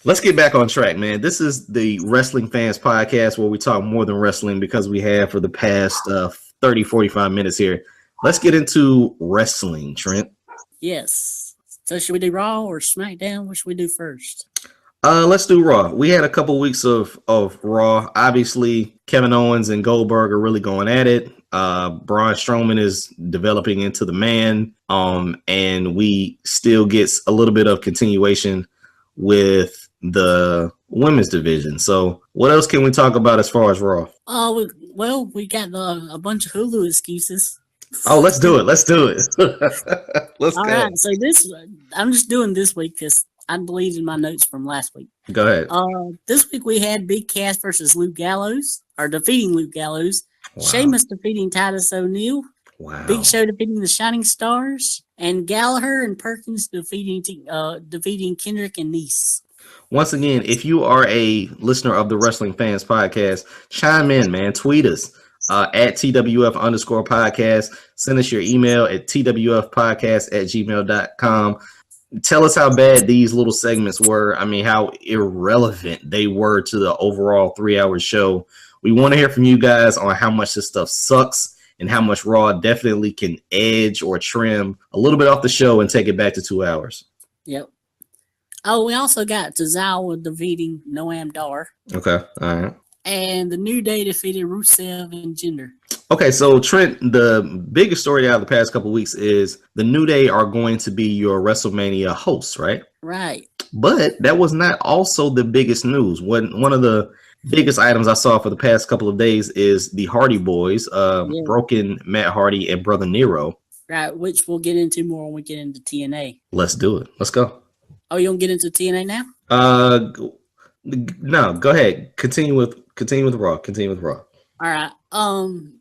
Let's get back on track, man. This is the Wrestling Fans Podcast, where we talk more than wrestling, because we have for the past 30, 45 minutes here. Let's get into wrestling, Trent. Yes. So should we do Raw or SmackDown? What should we do first? Let's do Raw. We had a couple weeks of Raw. Obviously, Kevin Owens and Goldberg are really going at it. Braun Strowman is developing into the man. And we still get a little bit of continuation with the women's division. So what else can we talk about as far as Raw? Well, we got a bunch of Hulu excuses. Oh, let's do it. Let's go. All right. So I'm just doing this week because I deleted my notes from last week. Go ahead. This week we had Big Cass versus Luke Gallows, or defeating Luke Gallows. Wow. Sheamus defeating Titus O'Neil. Wow. Big Show defeating the Shining Stars, and Gallagher and Perkins defeating Kendrick and Nice. Once again, if you are a listener of the Wrestling Fans Podcast, chime in, man. Tweet us. at TWF_podcast. Send us your email at twfpodcast@gmail.com. Tell us how bad these little segments were. I mean, how irrelevant they were to the overall 3-hour show. We want to hear from you guys on how much this stuff sucks and how much Raw definitely can edge or trim a little bit off the show and take it back to 2 hours. Yep. Oh, we also got Tozawa defeating Noam Dar. Okay. All right. And the New Day defeated Rusev and Jinder. Okay, so Trent, the biggest story out of the past couple of weeks is the New Day are going to be your WrestleMania hosts, right? Right. But that was not also the biggest news. One of the biggest items I saw for the past couple of days is the Hardy Boys, Broken Matt Hardy and Brother Nero. Right, which we'll get into more when we get into TNA. Let's do it. Let's go. Oh, you want to get into TNA now? No, go ahead. Continue with Raw. All right.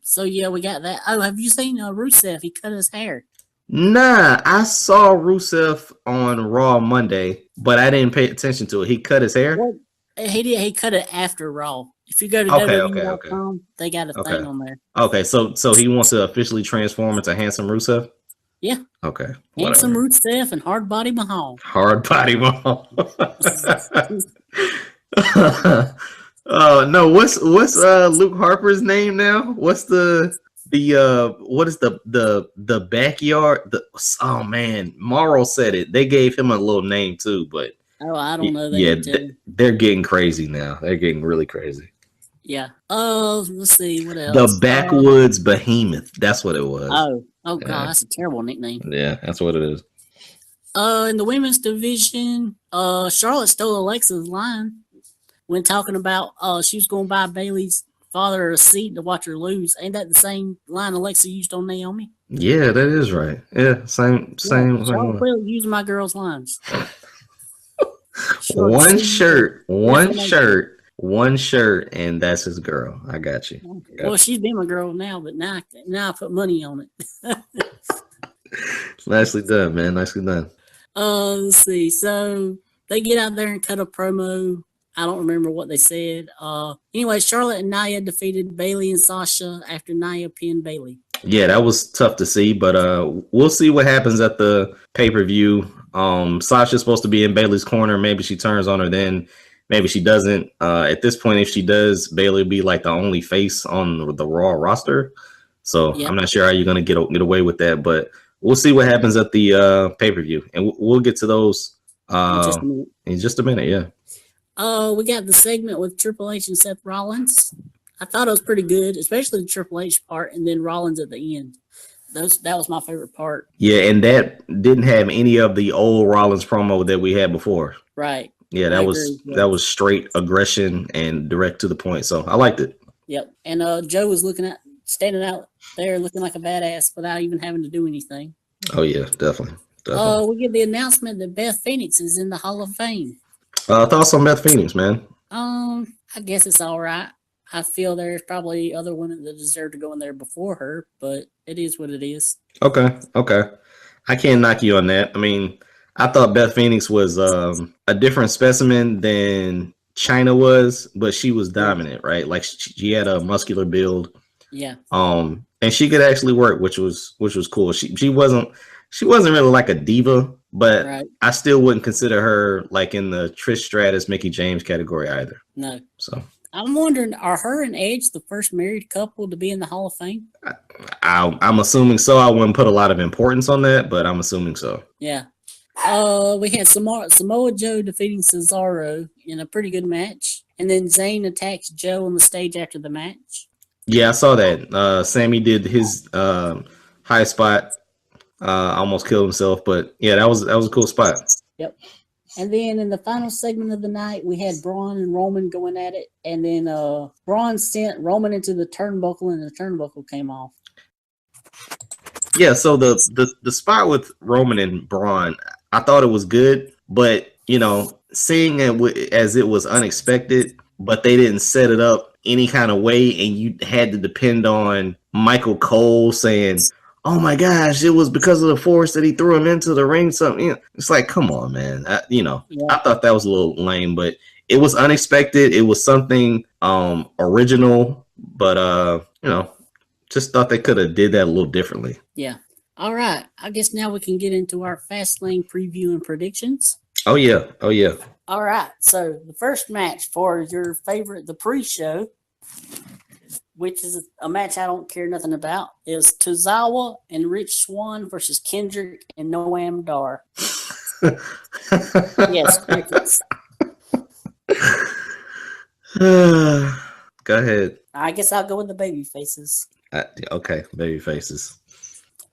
So yeah, we got that. Oh, have you seen Rusev? He cut his hair. Nah, I saw Rusev on Raw Monday, but I didn't pay attention to it. He cut his hair? Well, he did. He cut it after Raw. If you go to WWE.com, they got a thing on there. Okay, so he wants to officially transform into Handsome Rusev? Yeah. Okay. Handsome Rusev and Hard Body Mahal. Hard Body Mahal. No, what's Luke Harper's name now? What's what is the backyard? Oh man, Morrow said it. They gave him a little name too, but I don't know that. Yeah, they're getting crazy now. They're getting really crazy. Yeah. Let's see what else. The Backwoods Behemoth. That's what it was. Oh god, that's a terrible nickname. Yeah, that's what it is. In the women's division, Charlotte stole Alexa's line when talking about she was going to buy Bailey's father a seat to watch her lose. Ain't that the same line Alexa used on Naomi? Yeah, that is right. Yeah, same. Charlotte clearly using my girl's lines. One shirt, and that's his girl. I got you. Well, she's been my girl now, but now I put money on it. Nicely done, man. Nicely done. Let's see. So they get out there and cut a promo. I don't remember what they said. Anyway, Charlotte and Nia defeated Bailey and Sasha after Nia pinned Bailey. Yeah, that was tough to see, but we'll see what happens at the pay-per-view. Sasha's supposed to be in Bailey's corner. Maybe she turns on her then. Maybe she doesn't. At this point, if she does, Bailey will be like the only face on the Raw roster. So I'm not sure how you're going to get away with that, but we'll see what happens at the pay-per-view. And we'll get to those in just a minute. Yeah. We got the segment with Triple H and Seth Rollins. I thought it was pretty good, especially the Triple H part, and then Rollins at the end. That was my favorite part. Yeah, and that didn't have any of the old Rollins promo that we had before. Right. Yeah, that was straight aggression and direct to the point. So I liked it. Yep. And Joe was standing out there looking like a badass without even having to do anything. Oh yeah, definitely. We get the announcement that Beth Phoenix is in the Hall of Fame. Thoughts on Beth Phoenix, man? I guess it's all right. I feel there's probably other women that deserve to go in there before her, but it is what it is. Okay. I can't knock you on that. I mean, I thought Beth Phoenix was a different specimen than Chyna was, but she was dominant, right? Like she had a muscular build. Yeah. And she could actually work, which was cool. She wasn't really like a diva, but I still wouldn't consider her like in the Trish Stratus, Mickie James category either. No. So I'm wondering, are her and Edge the first married couple to be in the Hall of Fame? I'm assuming so. I wouldn't put a lot of importance on that, but I'm assuming so. Yeah. We had Samoa Joe defeating Cesaro in a pretty good match, and then Zayn attacks Joe on the stage after the match. Yeah, I saw that. Sammy did his high spot, almost killed himself, but yeah, that was a cool spot. Yep. And then in the final segment of the night, we had Braun and Roman going at it, and then Braun sent Roman into the turnbuckle, and the turnbuckle came off. Yeah, so the spot with Roman and Braun, I thought it was good, but seeing it as it was unexpected, but they didn't set it up any kind of way, and you had to depend on Michael Cole saying, "Oh my gosh, it was because of the force that he threw him into the ring." Something, it's like, come on, man. I thought that was a little lame, but it was unexpected. It was something original, but Just thought they could have did that a little differently. Yeah. All right. I guess now we can get into our Fastlane preview and predictions. Oh yeah. Oh yeah. All right. So the first match for your favorite, the pre-show, which is a match I don't care nothing about, is Tozawa and Rich Swann versus Kendrick and Noam Dar. Yes, crickets. Go ahead. I guess I'll go with the baby faces. Okay, baby faces.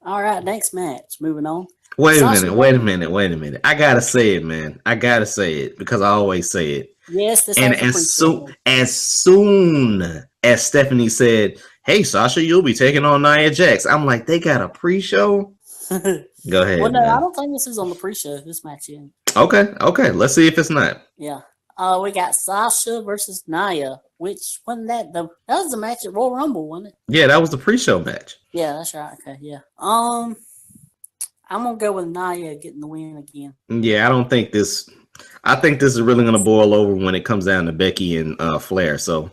All right, next match. Moving on. Wait a minute. I gotta say it, man. I gotta say it because I always say it. Yes, this and as soon as Stephanie said, "Hey, Sasha, you'll be taking on Nia Jax," I'm like, they got a pre-show. Go ahead. Well, no, man. I don't think this is on the pre-show. This match is. Okay. Let's see if it's not. Yeah. We got Sasha versus Nia, which wasn't that that was the match at Royal Rumble, wasn't it? Yeah, that was the pre-show match. Yeah, that's right. Okay, yeah. I'm gonna go with Nia getting the win again. Yeah, I think this is really gonna boil over when it comes down to Becky and Flair. So,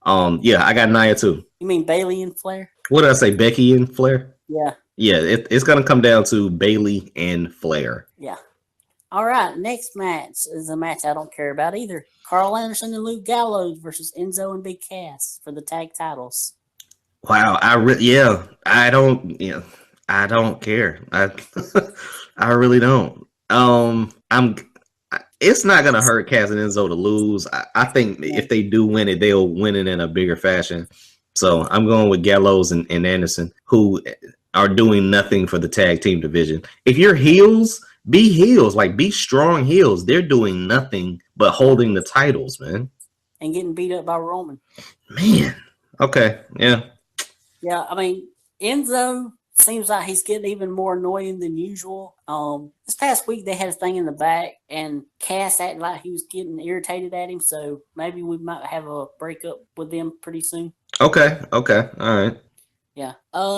yeah, I got Nia too. You mean Bayley and Flair? What did I say? Becky and Flair? Yeah. Yeah, it's gonna come down to Bayley and Flair. Yeah. All right, next match is a match I don't care about either. Carl Anderson and Luke Gallows versus Enzo and Big Cass for the tag titles. Wow, I don't care. I really don't. It's not gonna hurt Cass and Enzo to lose. I think if they do win it, they'll win it in a bigger fashion. So I'm going with Gallows and Anderson, who are doing nothing for the tag team division. If you're heels, be heels, like be strong heels. They're doing nothing but holding the titles, man. And getting beat up by Roman. Man. Okay. Yeah. Yeah, I mean, Enzo seems like he's getting even more annoying than usual. This past week they had a thing in the back, and Cass acted like he was getting irritated at him. So maybe we might have a breakup with them pretty soon. Okay. All right. Yeah.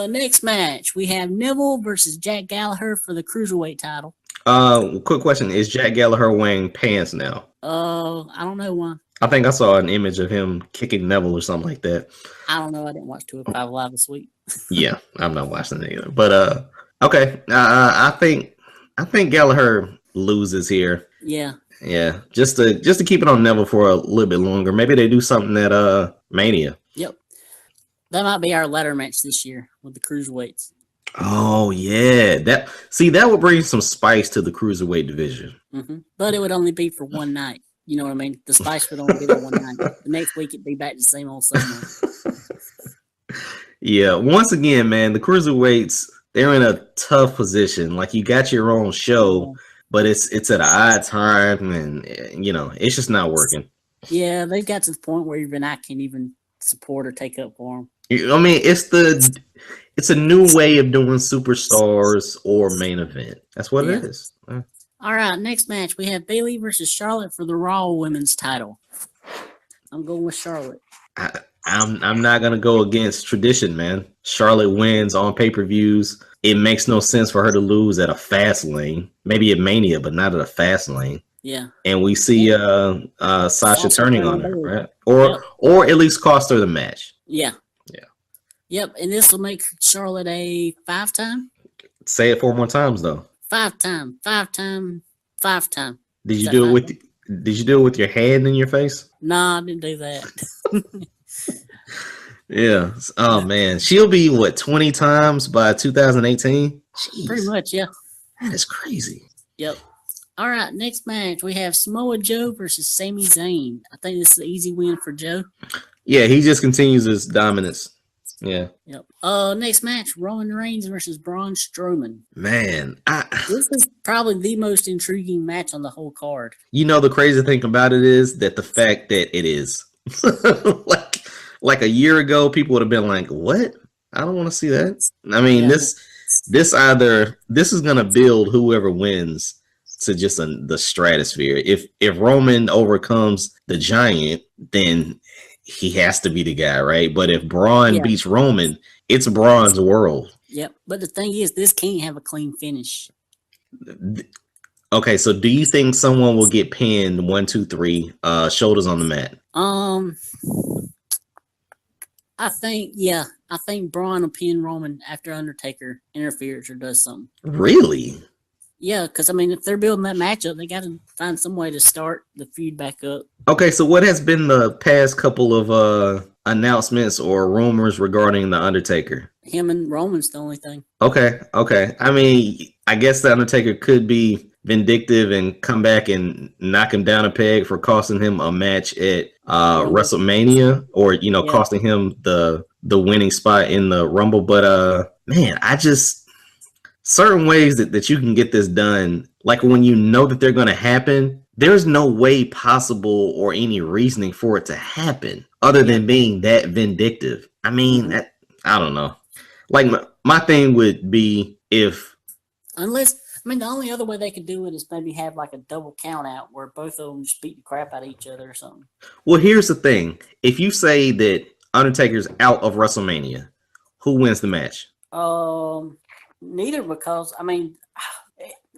Next match we have Neville versus Jack Gallagher for the cruiserweight title. Quick question: is Jack Gallagher wearing pants now? I don't know why. I think I saw an image of him kicking Neville or something like that. I don't know. I didn't watch 205 Live this week. Yeah, I'm not watching it either. But okay. I think Gallagher loses here. Yeah. Yeah. Just to keep it on Neville for a little bit longer. Maybe they do something at Mania. Yep. That might be our ladder match this year with the cruiserweights. Oh yeah, that would bring some spice to the cruiserweight division. Mm-hmm. But it would only be for one night. You know what I mean? The spice would only be there one night. The next week it'd be back to the same old summer. Yeah, once again, man, the cruiserweights, they're in a tough position. Like you got your own show, but it's at an odd time, and it's just not working. Yeah, they've got to the point where even I can't even support or take up for them. I mean, it's a new way of doing superstars or main event. That's what it is. All right, next match we have Bayley versus Charlotte for the Raw Women's title. I'm going with Charlotte. I'm not gonna go against tradition, man. Charlotte wins on pay-per-views. It makes no sense for her to lose at a Fastlane, maybe at Mania, but not at a Fastlane. Yeah. And we see Sasha turning on her, right? Or at least cost her the match. Yeah. Yep, and this will make Charlotte a 5-time. Say it 4 more times though. 5-time. Did you do it with your hand in your face? No, I didn't do that. Yeah. Oh man, she'll be 20 times by 2018. Jeez. Pretty much, yeah. That is crazy. Yep. All right, next match we have Samoa Joe versus Sami Zayn. I think this is an easy win for Joe. Yeah, he just continues his dominance. Yeah. Yep. Next match, Roman Reigns versus Braun Strowman. Man, this is probably the most intriguing match on the whole card. The crazy thing about it is that the fact that it is like a year ago, people would have been like, "What? I don't want to see that." I mean, this is gonna build whoever wins to just the stratosphere. If Roman overcomes the Giant, then he has to be the guy, right? But if Braun beats Roman, it's Braun's world. Yep. But the thing is, this can't have a clean finish. Okay, so do you think someone will get pinned 1, 2, 3, shoulders on the mat? I think Braun will pin Roman after Undertaker interferes or does something. Really? Yeah, because I mean, if they're building that matchup, they got to find some way to start the feud back up. Okay, so what has been the past couple of announcements or rumors regarding the Undertaker? Him and Roman's the only thing. Okay. I mean, I guess the Undertaker could be vindictive and come back and knock him down a peg for costing him a match at WrestleMania, or costing him the winning spot in the Rumble. But man, I just certain ways that you can get this done, like when you know that they're going to happen, there's no way possible or any reasoning for it to happen other than being that vindictive. I mean, I don't know. Like my thing would be unless, I mean, the only other way they could do it is maybe have like a double count out where both of them just beat the crap out of each other or something. Well, here's the thing. If you say that Undertaker's out of WrestleMania, who wins the match? Neither, because I mean,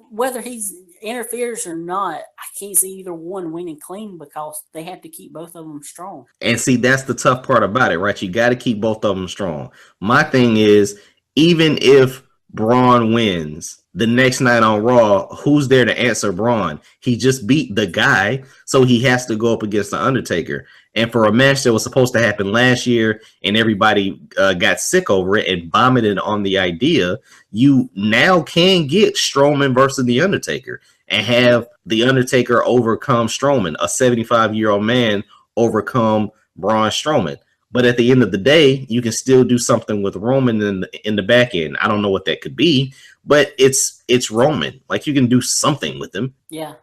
whether he's interferes or not, I can't see either one winning clean because they have to keep both of them strong. And see, that's the tough part about it, right? You got to keep both of them strong. My thing is, even if Braun wins the next night on Raw, who's there to answer Braun? He just beat the guy, so he has to go up against the Undertaker. And for a match that was supposed to happen last year and everybody got sick over it and vomited on the idea, you now can get Strowman versus the Undertaker and have the Undertaker overcome Strowman, a 75-year-old man overcome Braun Strowman. But at the end of the day, you can still do something with Roman in the back end. I don't know what that could be, but it's Roman. Like, you can do something with him. Yeah.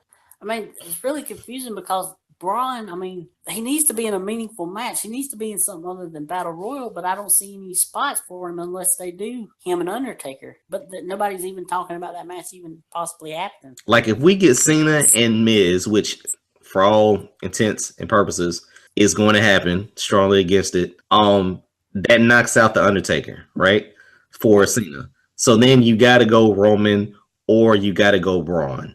I mean, it's really confusing because Braun, I mean, he needs to be in a meaningful match. He needs to be in something other than Battle Royal, but I don't see any spots for him unless they do him and Undertaker. But nobody's even talking about that match even possibly happening. Like, if we get Cena and Miz, which for all intents and purposes is going to happen, strongly against it, that knocks out the Undertaker, right? For Cena. So then you got to go Roman or you got to go Braun.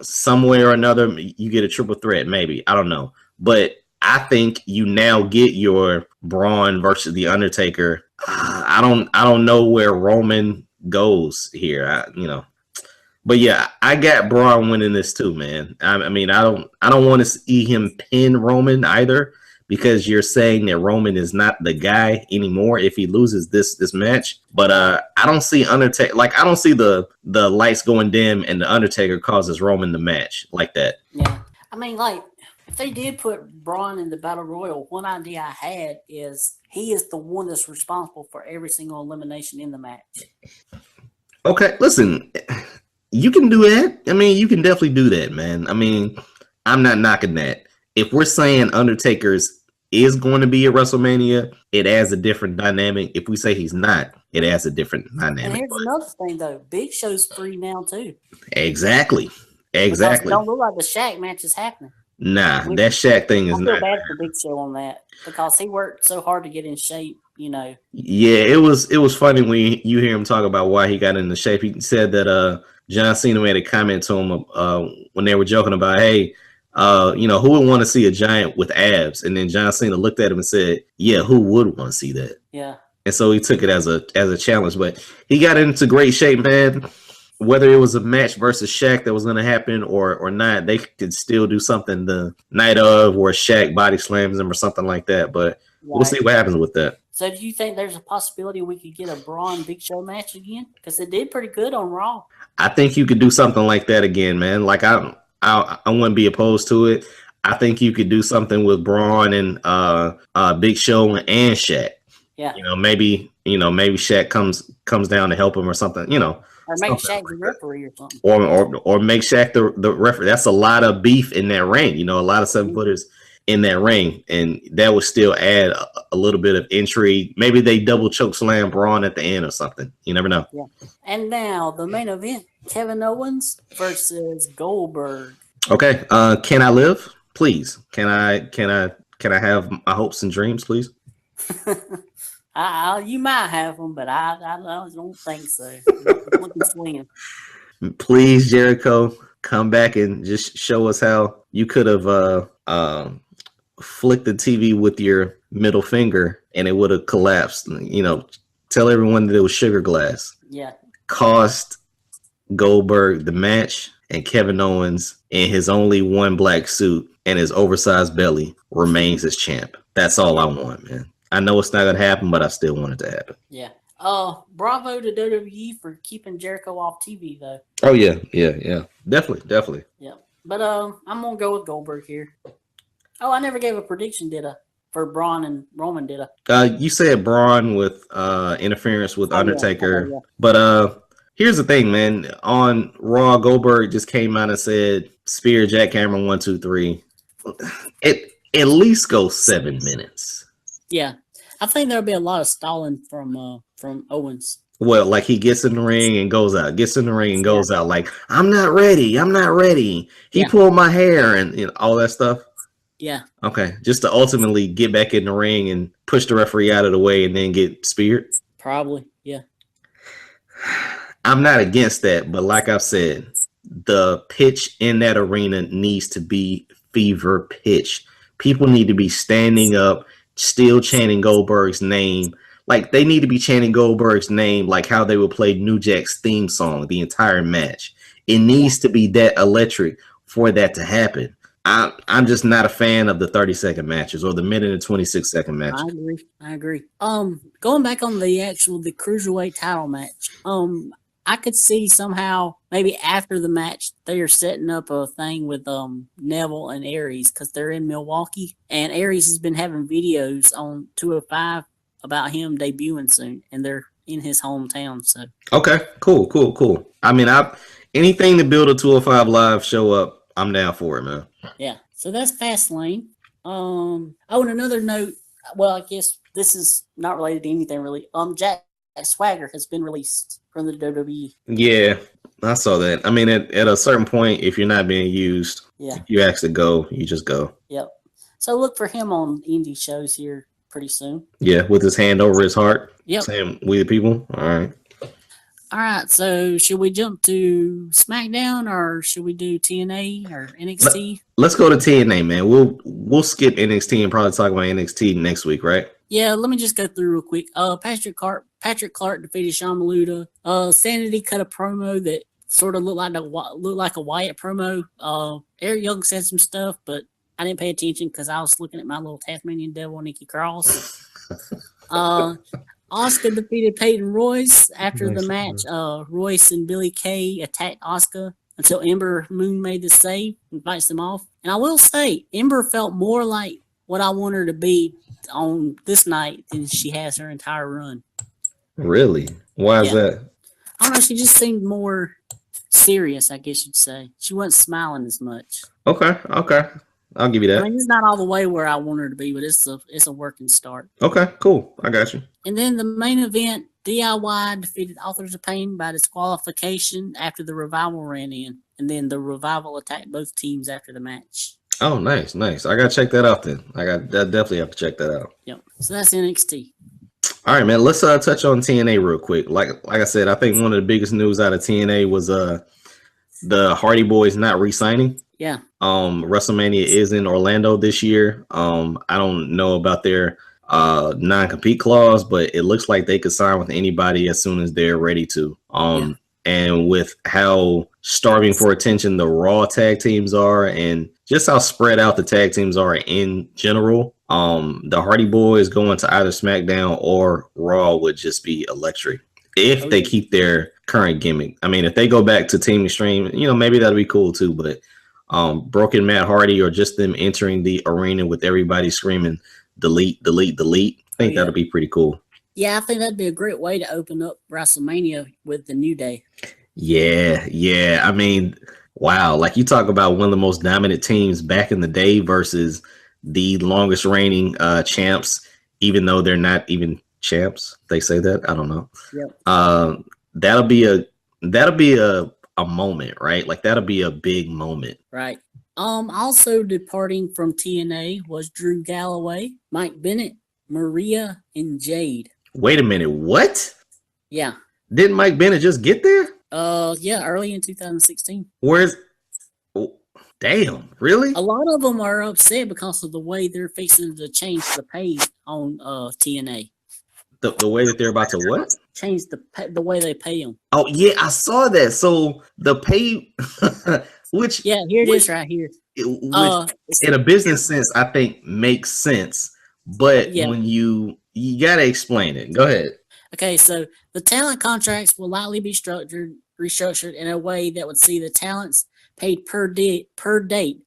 Some way or another, you get a triple threat, maybe. I don't know. But I think you now get your Braun versus the Undertaker. I don't know where Roman goes here. But yeah, I got Braun winning this too, man. I mean, I don't want to see him pin Roman either, because you're saying that Roman is not the guy anymore if he loses this match. But I don't see Undertaker, like, I don't see the lights going dim and the Undertaker causes Roman the match like that. Yeah, I mean, like, if they did put Braun in the Battle Royal, one idea I had is he is the one that's responsible for every single elimination in the match. Okay, listen, you can do that. I mean, you can definitely do that, man. I mean, I'm not knocking that. If we're saying Undertaker's is going to be at WrestleMania, it adds a different dynamic. If we say he's not, it adds a different dynamic. And here's another thing, though. Big Show's free now, too. Exactly. Because it don't look like the Shaq match is happening. Nah, that Shaq thing is not. I feel bad for Big Show on that because he worked so hard to get in shape, Yeah, it was funny when you hear him talk about why he got into shape. He said that John Cena made a comment to him when they were joking about, hey, who would want to see a giant with abs? And then John Cena looked at him and said, yeah, who would want to see that? Yeah. And so he took it as a challenge, but he got into great shape, man. Whether it was a match versus Shaq that was going to happen or not, they could still do something the night of where Shaq body slams him or something like that. But we'll see what happens with that. So do you think there's a possibility we could get a Braun Big Show match again? Because it did pretty good on Raw. I think you could do something like that again, man. Like, I wouldn't be opposed to it. I think you could do something with Braun and Big Show and Shaq. Yeah. Maybe Shaq comes down to help him or something, Or make Shaq the referee or something. Or make Shaq the referee. That's a lot of beef in that ring, a lot of 7-footers in that ring. And that would still add a little bit of intrigue. Maybe they double choke slam Braun at the end or something. You never know. Yeah. And now the main event, Kevin Owens versus Goldberg. Okay. Can I live? Please. Can I have my hopes and dreams, please? You might have them, but I don't think so. Please, Jericho, come back and just show us how you could have flicked the TV with your middle finger and it would have collapsed. Tell everyone that it was sugar glass. Yeah. Cost Goldberg the match, and Kevin Owens in his only one black suit and his oversized belly remains as champ. That's all I want, man. I know it's not gonna happen, but I still want it to happen. Yeah. Bravo to WWE for keeping Jericho off TV though. Oh yeah. Definitely. Yeah. But I'm gonna go with Goldberg here. Oh, I never gave a prediction, did I? For Braun and Roman, did I? You said Braun with interference with Undertaker, yeah. But here's the thing, man. On Raw, Goldberg just came out and said spear, jackhammer, 1, 2, 3. At least go 7 minutes. Yeah, I think there'll be a lot of stalling from Owens. Well, like he gets in the ring and goes out, gets in the ring and goes out. Like I'm not ready. He pulled my hair and all that stuff. Yeah. Okay, just to ultimately get back in the ring and push the referee out of the way and then get speared. Probably, yeah. I'm not against that, but like I've said, the pitch in that arena needs to be fever pitch. People need to be standing up, still chanting Goldberg's name. Like they need to be chanting Goldberg's name like how they would play New Jack's theme song the entire match. It needs to be that electric for that to happen. I'm just not a fan of the 30-second matches or the minute and 26-second matches. I agree. Going back on the cruiserweight title match. I could see somehow maybe after the match they are setting up a thing with Neville and Aries because they're in Milwaukee and Aries has been having videos on 205 about him debuting soon and they're in his hometown. So okay, cool. I mean, anything to build a 205 live show up. I'm down for it, man. Yeah. So that's Fastlane. And another note. Well, I guess this is not related to anything really. Jack Swagger has been released from the WWE. Yeah, I saw that. I mean, at a certain point, if you're not being used, if you actually go, you just go. Yep. So look for him on indie shows here pretty soon. Yeah, with his hand over his heart. Yep. Saying we the people. All right, so should we jump to SmackDown or should we do TNA or NXT? Let's go to TNA, man. We'll skip NXT and probably talk about NXT next week, right? Yeah, let me just go through real quick. Patrick Clark defeated Sean Maluda. Sanity cut a promo that sort of looked like a Wyatt promo. Eric Young said some stuff, but I didn't pay attention because I was looking at my little Tasmanian Devil, Nikki Cross. Asuka defeated Peyton Royce. After the match, Royce and Billy Kay attacked Asuka until Ember Moon made the save and fights them off. And I will say, Ember felt more like what I want her to be on this night than she has her entire run. Really? Why is that? I don't know. She just seemed more serious, I guess you'd say. She wasn't smiling as much. Okay. I'll give you that. I mean, it's not all the way where I want her to be, but it's a working start. Okay, cool. I got you. And then the main event, DIY defeated Authors of Pain by disqualification after the Revival ran in. And then the Revival attacked both teams after the match. Oh, nice. I got to check that out then. I definitely have to check that out. Yep. So that's NXT. All right, man. Let's touch on TNA real quick. Like I said, I think one of the biggest news out of TNA was the Hardy Boys not re-signing. Yeah. WrestleMania is in Orlando this year. I don't know about their non-compete clause, but it looks like they could sign with anybody as soon as they're ready to. And with how starving for attention the Raw tag teams are and just how spread out the tag teams are in general, the Hardy Boys going to either SmackDown or Raw would just be electric if they keep their current gimmick. I mean, if they go back to Team Extreme, maybe that'll be cool too, but Broken Matt Hardy or just them entering the arena with everybody screaming delete. I think that'll be pretty cool. Yeah, I think that'd be a great way to open up WrestleMania with the New Day. Yeah. I mean, wow. Like you talk about one of the most dominant teams back in the day versus the longest reigning champs, even though they're not even champs. They say that. I don't know. Yep. That'll be a moment, right? Like that'll be a big moment. Right. Also departing from TNA was Drew Galloway, Mike Bennett, Maria, and Jade. Wait a minute, what? Yeah. Didn't Mike Bennett just get there? Yeah, early in 2016. Did Damn, really? A lot of them are upset because of the way they're fixing to change the pay on TNA. The way that they're about to what? Change the way they pay them. Oh yeah, I saw that. So the pay, which here it is right here. Which in a business sense, I think makes sense. But when you gotta explain it. Go ahead. Okay, so the talent contracts will likely be restructured in a way that would see the talents paid per date,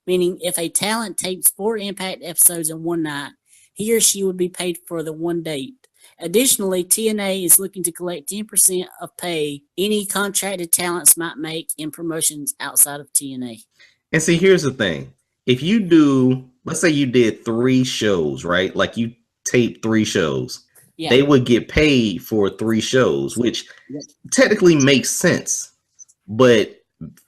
meaning if a talent tapes 4 Impact episodes in one night, he or she would be paid for the one date. Additionally, TNA is looking to collect 10% of pay any contracted talents might make in promotions outside of TNA. And see, here's the thing. If you do, let's say you did 3 shows, right? Like you taped 3 shows. Yeah. They would get paid for 3 shows, which technically makes sense. But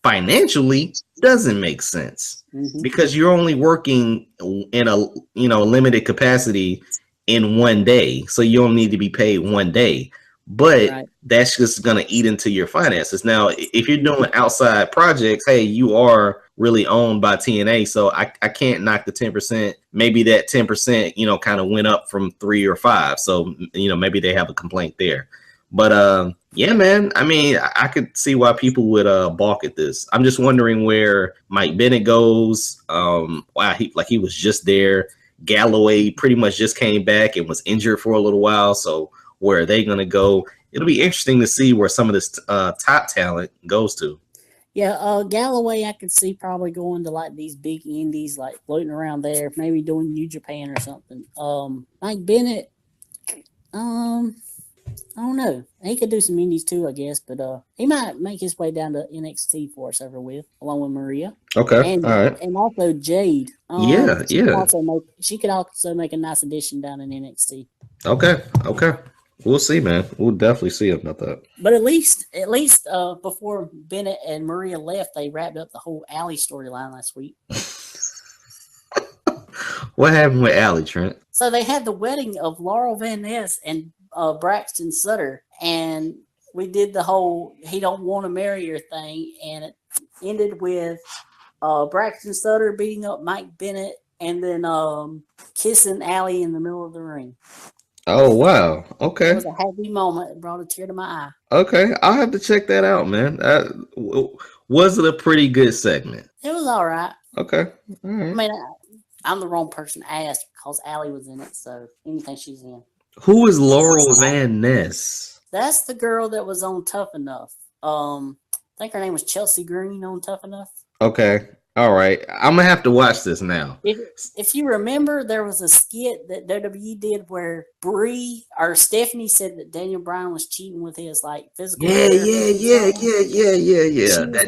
financially doesn't make sense because you're only working in a limited capacity in one day, so you don't need to be paid one day. But that's just gonna eat into your finances. Now, if you're doing outside projects, hey, you are really owned by TNA, so I can't knock the 10%. Maybe that 10%, kind of went up from 3 or 5. So maybe they have a complaint there. But yeah, man, I mean, I could see why people would balk at this. I'm just wondering where Mike Bennett goes. Wow, he was just there. Galloway pretty much just came back and was injured for a little while. So where are they going to go? It'll be interesting to see where some of this top talent goes to. Yeah, Galloway, I could see probably going to like these big indies, like floating around there, maybe doing New Japan or something. Mike Bennett, I don't know. He could do some indies too, I guess, but he might make his way down to NXT for us over with, along with Maria. Okay, and, all right. And also Jade. She could also make a nice addition down in NXT. Okay. We'll see, man. We'll definitely see about that. But at least, before Bennett and Maria left, they wrapped up the whole Allie storyline last week. What happened with Allie, Trent? So they had the wedding of Laurel Van Ness and Braxton Sutter, and we did the whole he don't want to marry her thing, and it ended with Braxton Sutter beating up Mike Bennett and then kissing Allie in the middle of the ring. Oh, wow. Okay. It was a happy moment. It brought a tear to my eye. Okay. I'll have to check that out, man. Was it a pretty good segment? It was all right. Okay. All right. I mean, I'm the wrong person to ask because Allie was in it, so anything she's in. Who is Laurel Van Ness? That's the girl that was on Tough Enough. I think her name was Chelsea Green on Tough Enough. Okay. All right. I'm going to have to watch this now. If you remember, there was a skit that WWE did where Stephanie said that Daniel Bryan was cheating with his physical therapist. Yeah. She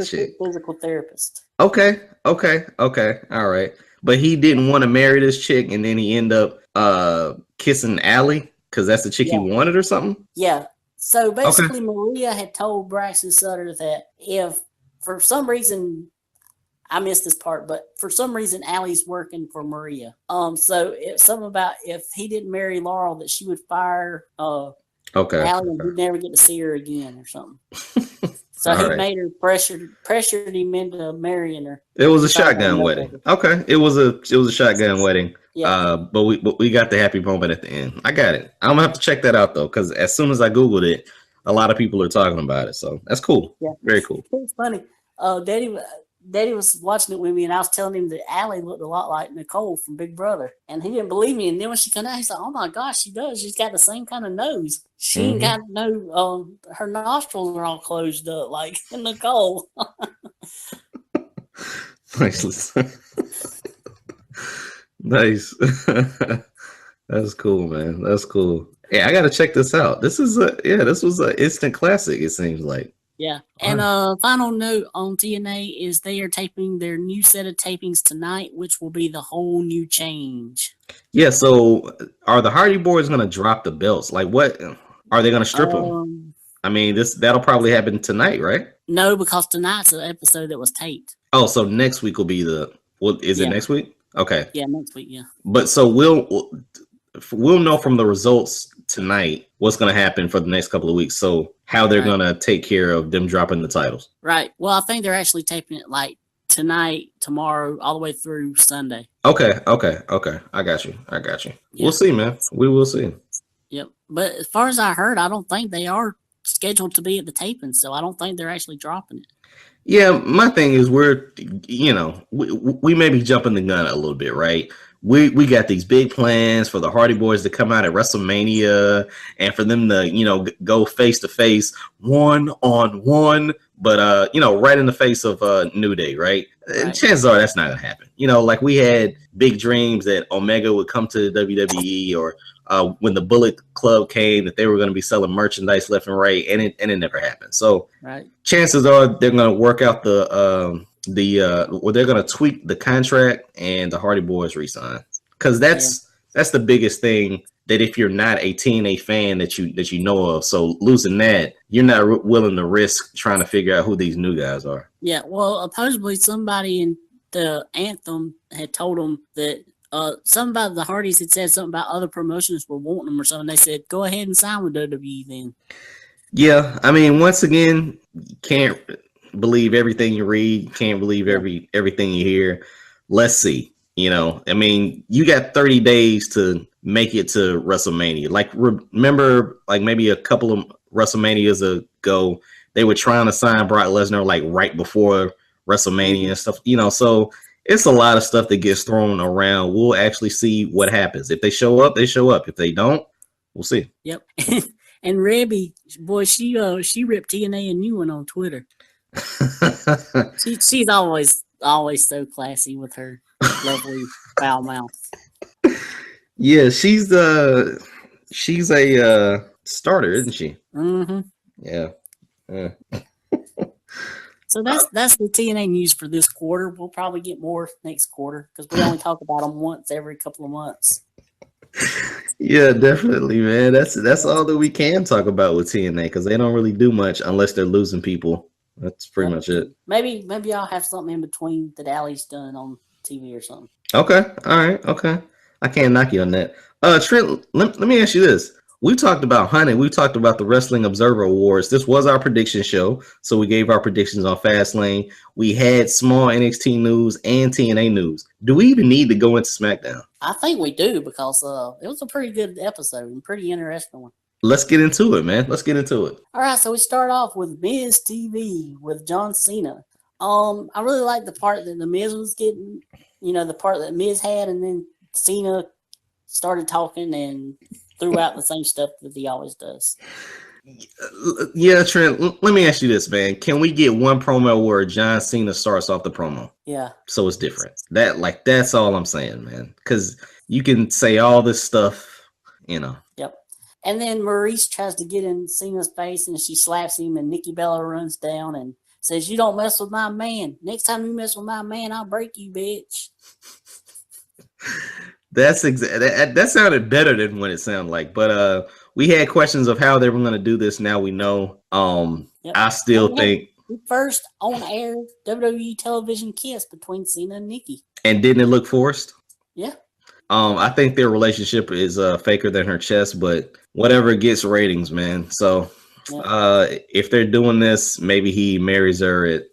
was a physical therapist. Okay. All right. But he didn't want to marry this chick, and then he ended up kissing Allie because that's the chick he wanted or something? Yeah. So basically, Maria had told Braxton Sutter that if for some reason, I missed this part, but for some reason, Allie's working for Maria. So it's something about if he didn't marry Laurel, that she would fire Allie and he'd never get to see her again or something. So he made her pressured him into marrying her. It was a shotgun wedding. Okay, it was a shotgun wedding. Yeah. But we got the happy moment at the end. I got it. I'm gonna have to check that out though, because as soon as I Googled it, a lot of people are talking about it. So that's cool. Yeah, very cool. It's funny. Daddy was watching it with me, and I was telling him that Allie looked a lot like Nicole from Big Brother, and he didn't believe me. And then when she came out, he's like, "Oh my gosh, she does. She's got the same kind of nose. She ain't got no. Her nostrils are all closed up like Nicole." Nice. Nice. That's cool, man. That's cool. Yeah, I gotta check this out. This was an instant classic. It seems like. Yeah, and final note on TNA is they are taping their new set of tapings tonight, which will be the whole new change. Yeah, so are the Hardy Boys going to drop the belts? Like, what are they going to strip them? I mean, that'll probably happen tonight, right? No, because tonight's an episode that was taped. Oh, so next week will be it next week? Okay. Yeah, next week, yeah. But so we'll know from the results tonight what's going to happen for the next couple of weeks. So how they're going to take care of them dropping the titles. Right. Well, I think they're actually taping it like tonight, tomorrow, all the way through Sunday. Okay. I got you. Yeah. We'll see, man. We will see. Yep. But as far as I heard, I don't think they are scheduled to be at the taping, so I don't think they're actually dropping it. Yeah, my thing is we may be jumping the gun a little bit, right? We got these big plans for the Hardy Boys to come out at WrestleMania and for them to, go face to face, 1-on-1, but right in the face of New Day, right? Chances are that's not gonna happen. Like we had big dreams that Omega would come to the WWE, or when the Bullet Club came, that they were going to be selling merchandise left and right, and it never happened. So chances are they're going to work out they're going to tweak the contract and the Hardy Boys resign, because that's the biggest thing. That if you're not a TNA fan that you know of, so losing that, you're not willing to risk trying to figure out who these new guys are. Yeah, well, supposedly somebody in the Anthem had told them that something about the Hardys had said something about other promotions were wanting them or something. They said, go ahead and sign with WWE then. Yeah, I mean, once again, you can't believe everything you read, can't believe everything you hear. Let's see. I mean, you got 30 days to make it to WrestleMania. Like, remember, like maybe a couple of WrestleManias ago, they were trying to sign Brock Lesnar like right before WrestleMania and stuff, so it's a lot of stuff that gets thrown around. We'll actually see what happens. If they show up, they show up. If they don't, we'll see. Yep. And Rebby, boy, she ripped TNA a new one on Twitter. She's always so classy with her lovely foul mouth. Yeah, she's a starter, isn't she? Mm-hmm. Yeah. So that's the TNA news for this quarter. We'll probably get more next quarter because we only talk about them once every couple of months. Yeah, definitely, man. That's all that we can talk about with TNA, because they don't really do much unless they're losing people. That's pretty much it. Maybe I'll have something in between that Allie's done on TV or something. Okay. All right. Okay. I can't knock you on that. Trent, let me ask you this. We talked about hunting. We talked about the Wrestling Observer Awards. This was our prediction show, so we gave our predictions on Fastlane. We had small NXT news and TNA news. Do we even need to go into SmackDown? I think we do, because it was a pretty good episode and pretty interesting one. Let's get into it, man. Let's get into it. All right, so we start off with Miz TV with John Cena. I really like the part that the Miz was getting, the part that Miz had, and then Cena started talking and threw out the same stuff that he always does. Yeah, Trent, let me ask you this, man. Can we get one promo where John Cena starts off the promo? Yeah. So it's different. That's all I'm saying, man. Because you can say all this stuff, Yep. And then Maurice tries to get in Cena's face, and she slaps him, and Nikki Bella runs down and says, "You don't mess with my man. Next time you mess with my man, I'll break you, bitch." That sounded better than what it sounded like. But we had questions of how they were going to do this. Now we know. Yep. I still think first on air WWE television kiss between Cena and Nikki. And didn't it look forced? Yeah. I think their relationship is faker than her chest, but whatever gets ratings, man. So if they're doing this, maybe he marries her at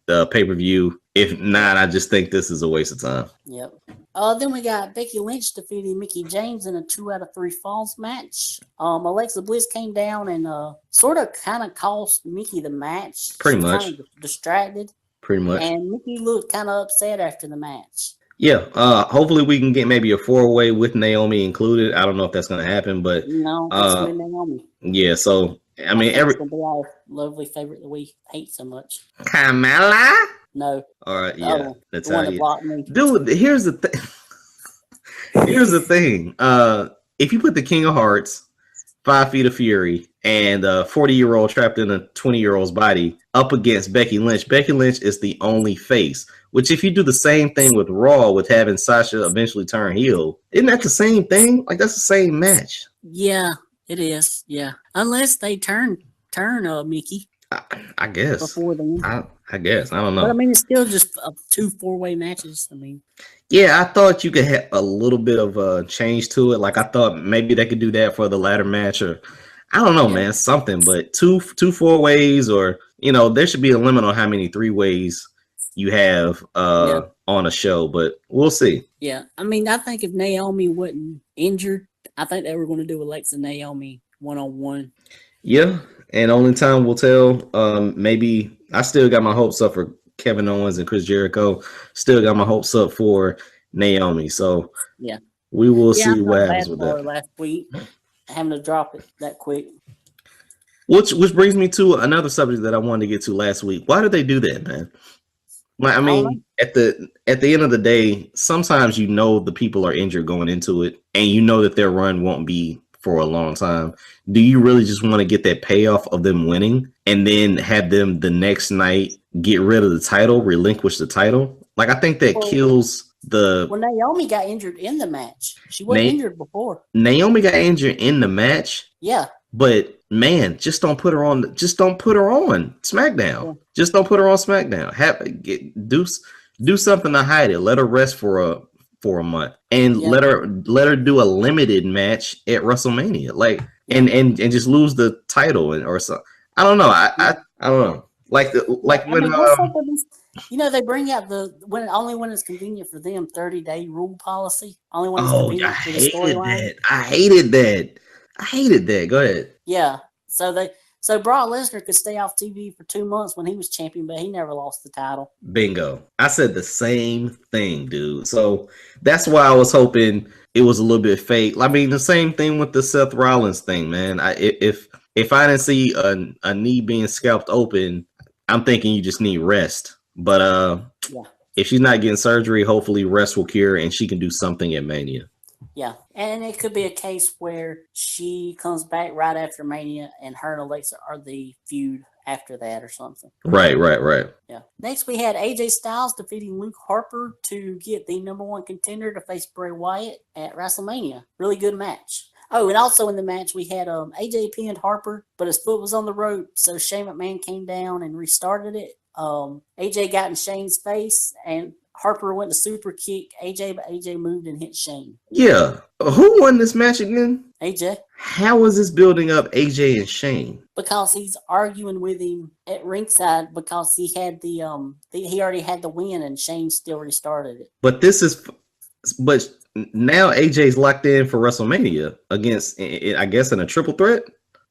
the pay-per-view. If not, I just think this is a waste of time. Yep. Then we got Becky Lynch defeating Mickie James in a 2 out of 3 falls match. Alexa Bliss came down and kind of cost Mickie the match. Pretty much. Kind of distracted. Pretty much. And Mickie looked kind of upset after the match. Yeah. Hopefully we can get maybe a 4-way with Naomi included. I don't know if that's going to happen, but no, it's with Naomi. Yeah. So I mean, it's gonna be our lovely favorite that we hate so much. Carmella. No. All right, yeah, that's how you. Dude, here's the thing. Here's the thing. If you put the King of Hearts, 5 Feet of Fury, and a 40-year-old trapped in a 20-year-old's body up against Becky Lynch is the only face. Which, if you do the same thing with Raw, with having Sasha eventually turn heel, isn't that the same thing? Like, that's the same match. Yeah, it is. Yeah, unless they turn Mickie. I guess. Before then. I guess. I don't know. But I mean, it's still just 2 4-way matches. I mean. Yeah, I thought you could have a little bit of a change to it. Like, I thought maybe they could do that for the ladder match, or I don't know, man, something. But two 4-ways, or there should be a limit on how many 3-ways you have on a show, but we'll see. Yeah, I mean, I think if Naomi wasn't injured, I think they were going to do Alexa Naomi 1-on-1. Yeah, and only time will tell. Maybe I still got my hopes up for Kevin Owens and Chris Jericho. Still got my hopes up for Naomi. So yeah, we will yeah, see what happens with that. Last week, having to drop it that quick. Which brings me to another subject that I wanted to get to last week. Why did they do that, man? I mean, at the end of the day, sometimes you know the people are injured going into it, and you know that their run won't be for a long time. Do you really just want to get that payoff of them winning and then have them the next night get rid of the title, relinquish the title? Like, I think that kills the. Well, Naomi got injured in the match. She wasn't injured before. Naomi got injured in the match. Yeah. But man, just don't put her on. Just don't put her on SmackDown. Yeah. Just don't put her on SmackDown. Do something to hide it. Let her rest for a month, and let her do a limited match at WrestleMania. Like and just lose the title or something. I don't know. I don't know. Like when they bring out only when it's convenient for them 30-day rule policy. Only when it's convenient for the storyline. I hated that. Go ahead. Yeah. So Brock Lesnar could stay off TV for 2 months when he was champion, but he never lost the title. Bingo. I said the same thing, dude. So that's why I was hoping it was a little bit fake. I mean, the same thing with the Seth Rollins thing, man. If I didn't see a knee being scalped open, I'm thinking you just need rest. But if she's not getting surgery, hopefully rest will cure and she can do something at Mania. Yeah, and it could be a case where she comes back right after Mania and her and Alexa are the feud after that or something. Right. Yeah. Next, we had AJ Styles defeating Luke Harper to get the #1 contender to face Bray Wyatt at WrestleMania. Really good match. Oh, and also in the match, we had AJ pinned Harper, but his foot was on the rope, so Shane McMahon came down and restarted it. AJ got in Shane's face, and Harper went to super kick AJ, but AJ moved and hit Shane. Yeah. Who won this match again? AJ. How is this building up AJ and Shane? Because he's arguing with him at ringside because he had he already had the win and Shane still restarted it. But now AJ's locked in for WrestleMania against, I guess, in a triple threat?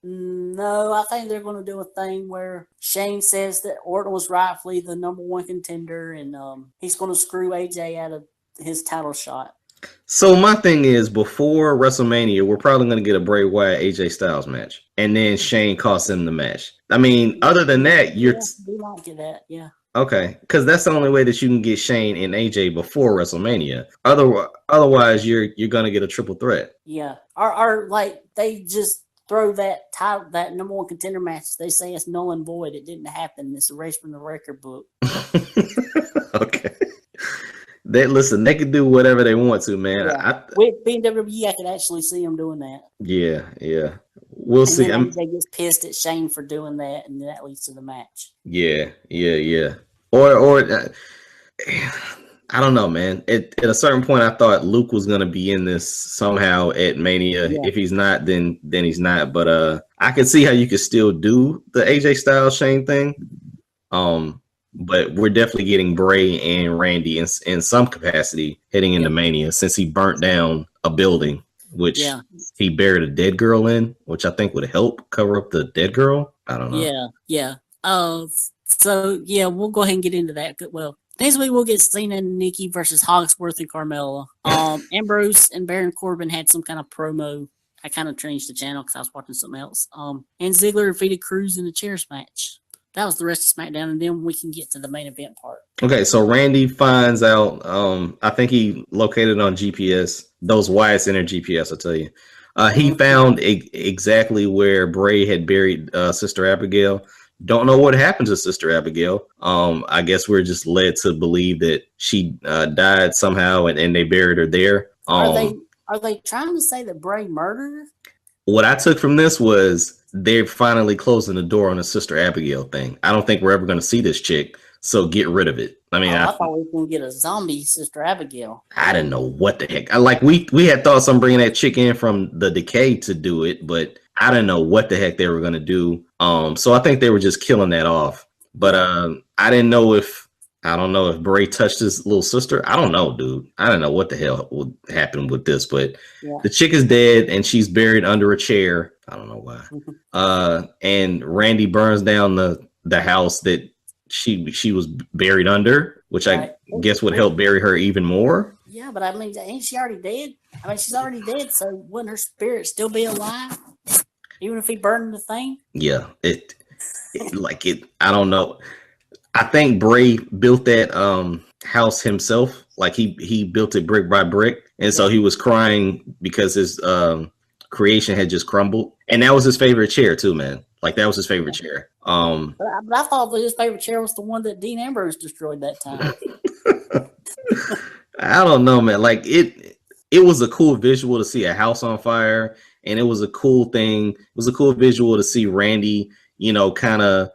No, I think they're going to do a thing where Shane says that Orton was rightfully the #1 contender, and he's going to screw AJ out of his title shot. So my thing is, before WrestleMania, we're probably going to get a Bray Wyatt AJ Styles match, and then Shane costs him the match. I mean, other than that, we might get that, yeah. Okay, because that's the only way that you can get Shane and AJ before WrestleMania. Otherwise, you're going to get a triple threat. Yeah, or like they just throw that title, that #1 contender match. They say it's null and void. It didn't happen. It's erased from the record book. Okay. They can do whatever they want to, man. Yeah. With being WWE, I could actually see them doing that. Yeah. We'll see. They get pissed at Shane for doing that, and that leads to the match. Yeah. Or I don't know, man. At a certain point, I thought Luke was gonna be in this somehow at Mania. Yeah. If he's not, then he's not. But I can see how you could still do the AJ Styles Shane thing. But we're definitely getting Bray and Randy in some capacity heading into Mania, since he burnt down a building, which he buried a dead girl in, which I think would help cover up the dead girl. I don't know. Yeah. So we'll go ahead and get into that. Well, next week we'll get Cena and Nikki versus Hogsworth and Carmella. Ambrose and Baron Corbin had some kind of promo. I kind of changed the channel because I was watching something else. And Ziggler defeated Cruz in a chairs match. That was the rest of SmackDown, and then we can get to the main event part. Okay, so Randy finds out, I think he located on GPS, those Wyatt Center GPS, I'll tell you. He found exactly where Bray had buried Sister Abigail. Don't know what happened to Sister Abigail. I guess we're just led to believe that she died somehow, and they buried her there. Are they trying to say that Bray murdered her? What I took from this was they're finally closing the door on the Sister Abigail thing. I don't think we're ever going to see this chick, so get rid of it. I mean, I thought we were going to get a zombie Sister Abigail. I didn't know what the heck. We had thoughts on bringing that chick in from the Decay to do it, but I didn't know what the heck they were going to do. So I think they were just killing that off. But I didn't know if I don't know if Bray touched his little sister. I don't know, dude. I don't know what the hell would happen with this, but the chick is dead and she's buried under a chair. I don't know why. And Randy burns down the house that she was buried under, which I guess would help bury her even more. Yeah, but I mean, ain't she already dead? I mean, she's already dead, so wouldn't her spirit still be alive, even if he burned the thing? Yeah, it I don't know. I think Bray built that house himself. Like he built it brick by brick, and so he was crying because his creation had just crumbled, and that was his favorite chair too, man. Like that was his favorite chair. But I thought that his favorite chair was the one that Dean Ambrose destroyed that time. I don't know, man. Like it was a cool visual to see a house on fire, and it was a cool thing. It was a cool visual to see Randy, kind of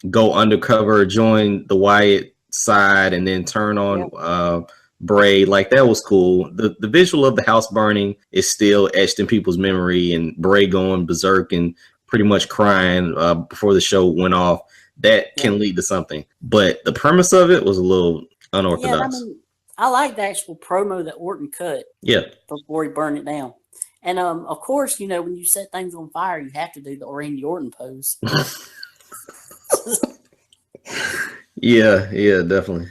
go undercover, join the Wyatt side, and then turn on Bray. Like that was cool. The visual of the house burning is still etched in people's memory, and Bray going berserk and pretty much crying before the show went off. That can lead to something, but the premise of it was a little unorthodox. Yeah, I like the actual promo that Orton cut. Yeah. Before he burned it down. And of course, when you set things on fire, you have to do the Randy Orton pose. Yeah, definitely.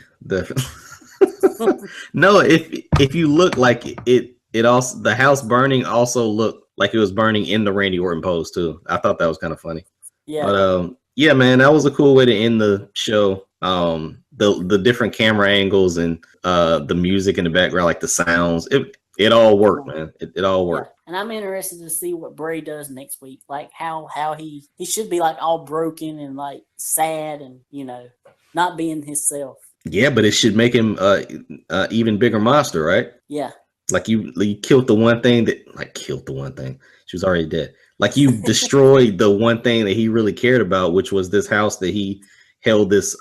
No, if you look like it also, the house burning also looked like it was burning in the Randy Orton pose too. I thought that was kind of funny. Yeah. But yeah, man, that was a cool way to end the show. The different camera angles and the music in the background, like the sounds, it all worked, man. It all worked. And I'm interested to see what Bray does next week. Like how he should be like all broken and like sad and not being himself. Yeah, but it should make him even bigger monster, right? Yeah. Like you killed the one thing killed the one thing. She was already dead. Like you destroyed the one thing that he really cared about, which was this house that he held this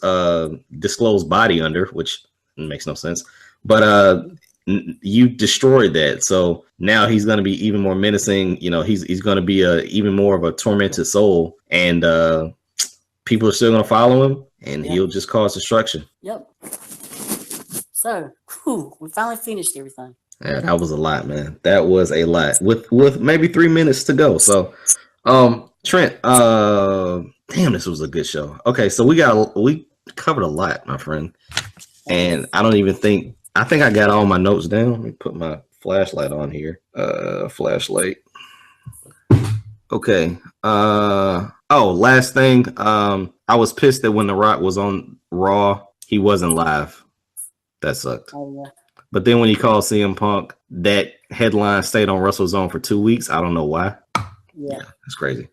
disclosed body under, which makes no sense. But you destroyed that. So now he's going to be even more menacing. He's going to be even more of a tormented soul, and people are still going to follow him, and he'll just cause destruction. Yep. So we finally finished everything. Yeah, that was a lot, man. That was a lot with maybe 3 minutes to go. So, Trent, damn, this was a good show. Okay, so we covered a lot, my friend, and I think I got all my notes down. Let me put my flashlight on here. Flashlight. Okay. Last thing. I was pissed that when The Rock was on Raw, he wasn't live. That sucked. Oh, yeah. But then when he called CM Punk, that headline stayed on WrestleZone for 2 weeks. I don't know why. Yeah, that's crazy.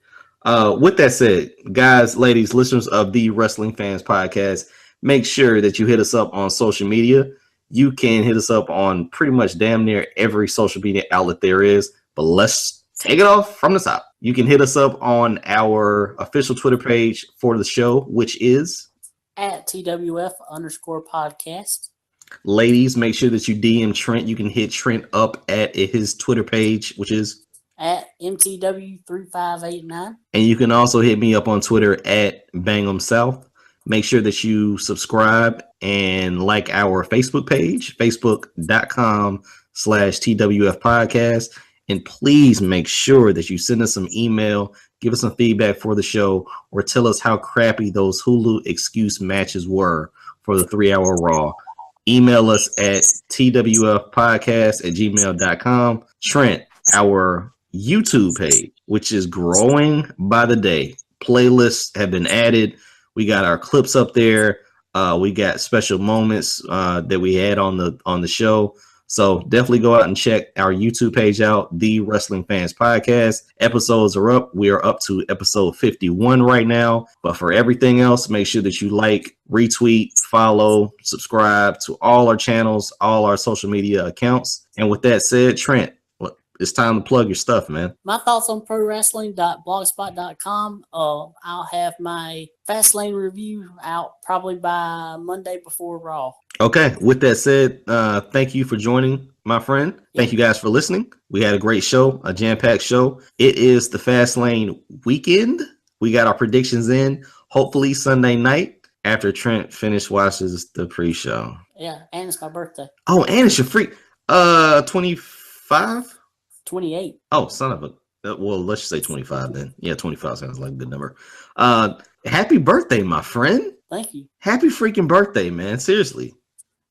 With that said, guys, ladies, listeners of the Wrestling Fans Podcast, make sure that you hit us up on social media. You can hit us up on pretty much damn near every social media outlet there is, but let's take it off from the top. You can hit us up on our official Twitter page for the show, which is at TWF_podcast. Ladies, make sure that you DM Trent. You can hit Trent up at his Twitter page, which is at MTW3589. And you can also hit me up on Twitter at BangEm South. Make sure that you subscribe and like our Facebook page, facebook.com/TWF podcast. And please make sure that you send us some email, give us some feedback for the show, or tell us how crappy those Hulu excuse matches were for the 3-hour Raw. Email us at twfpodcast@gmail.com. Trent, our YouTube page, which is growing by the day. Playlists have been added. We got our clips up there. We got special moments that we had on the show. So definitely go out and check our YouTube page out, The Wrestling Fans Podcast. Episodes are up. We are up to episode 51 right now. But for everything else, make sure that you like, retweet, follow, subscribe to all our channels, all our social media accounts. And with that said, Trent, it's time to plug your stuff, man. My thoughts on prowrestling.blogspot.com. I'll have my Fastlane review out probably by Monday before Raw. Okay. With that said, thank you for joining, my friend. Thank you guys for listening. We had a great show, a jam-packed show. It is the Fastlane weekend. We got our predictions in, hopefully Sunday night. after Trent watches the pre-show. Yeah, and it's my birthday. Oh, and it's your free 25? 28. Oh, son of a well, let's just say 25 then. Yeah, 25 sounds like a good number. Happy birthday, my friend. Thank you. Happy freaking birthday, man. Seriously.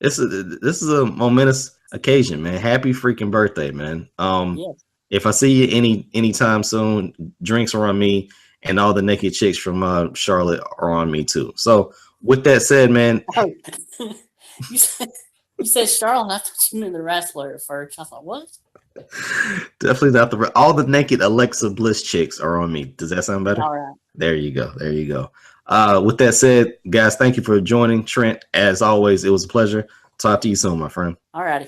This is a momentous occasion, man. Happy freaking birthday, man. Yes. If I see you anytime soon, drinks are on me, and all the naked chicks from Charlotte are on me too. So with that said, man. Oh. you said Charlotte, I thought you meant the wrestler at first. I thought, what? Definitely not all the naked Alexa Bliss chicks are on me. Does that sound better? All right. There you go. There you go. With that said, guys, thank you for joining. Trent, as always, it was a pleasure. Talk to you soon, my friend. All righty.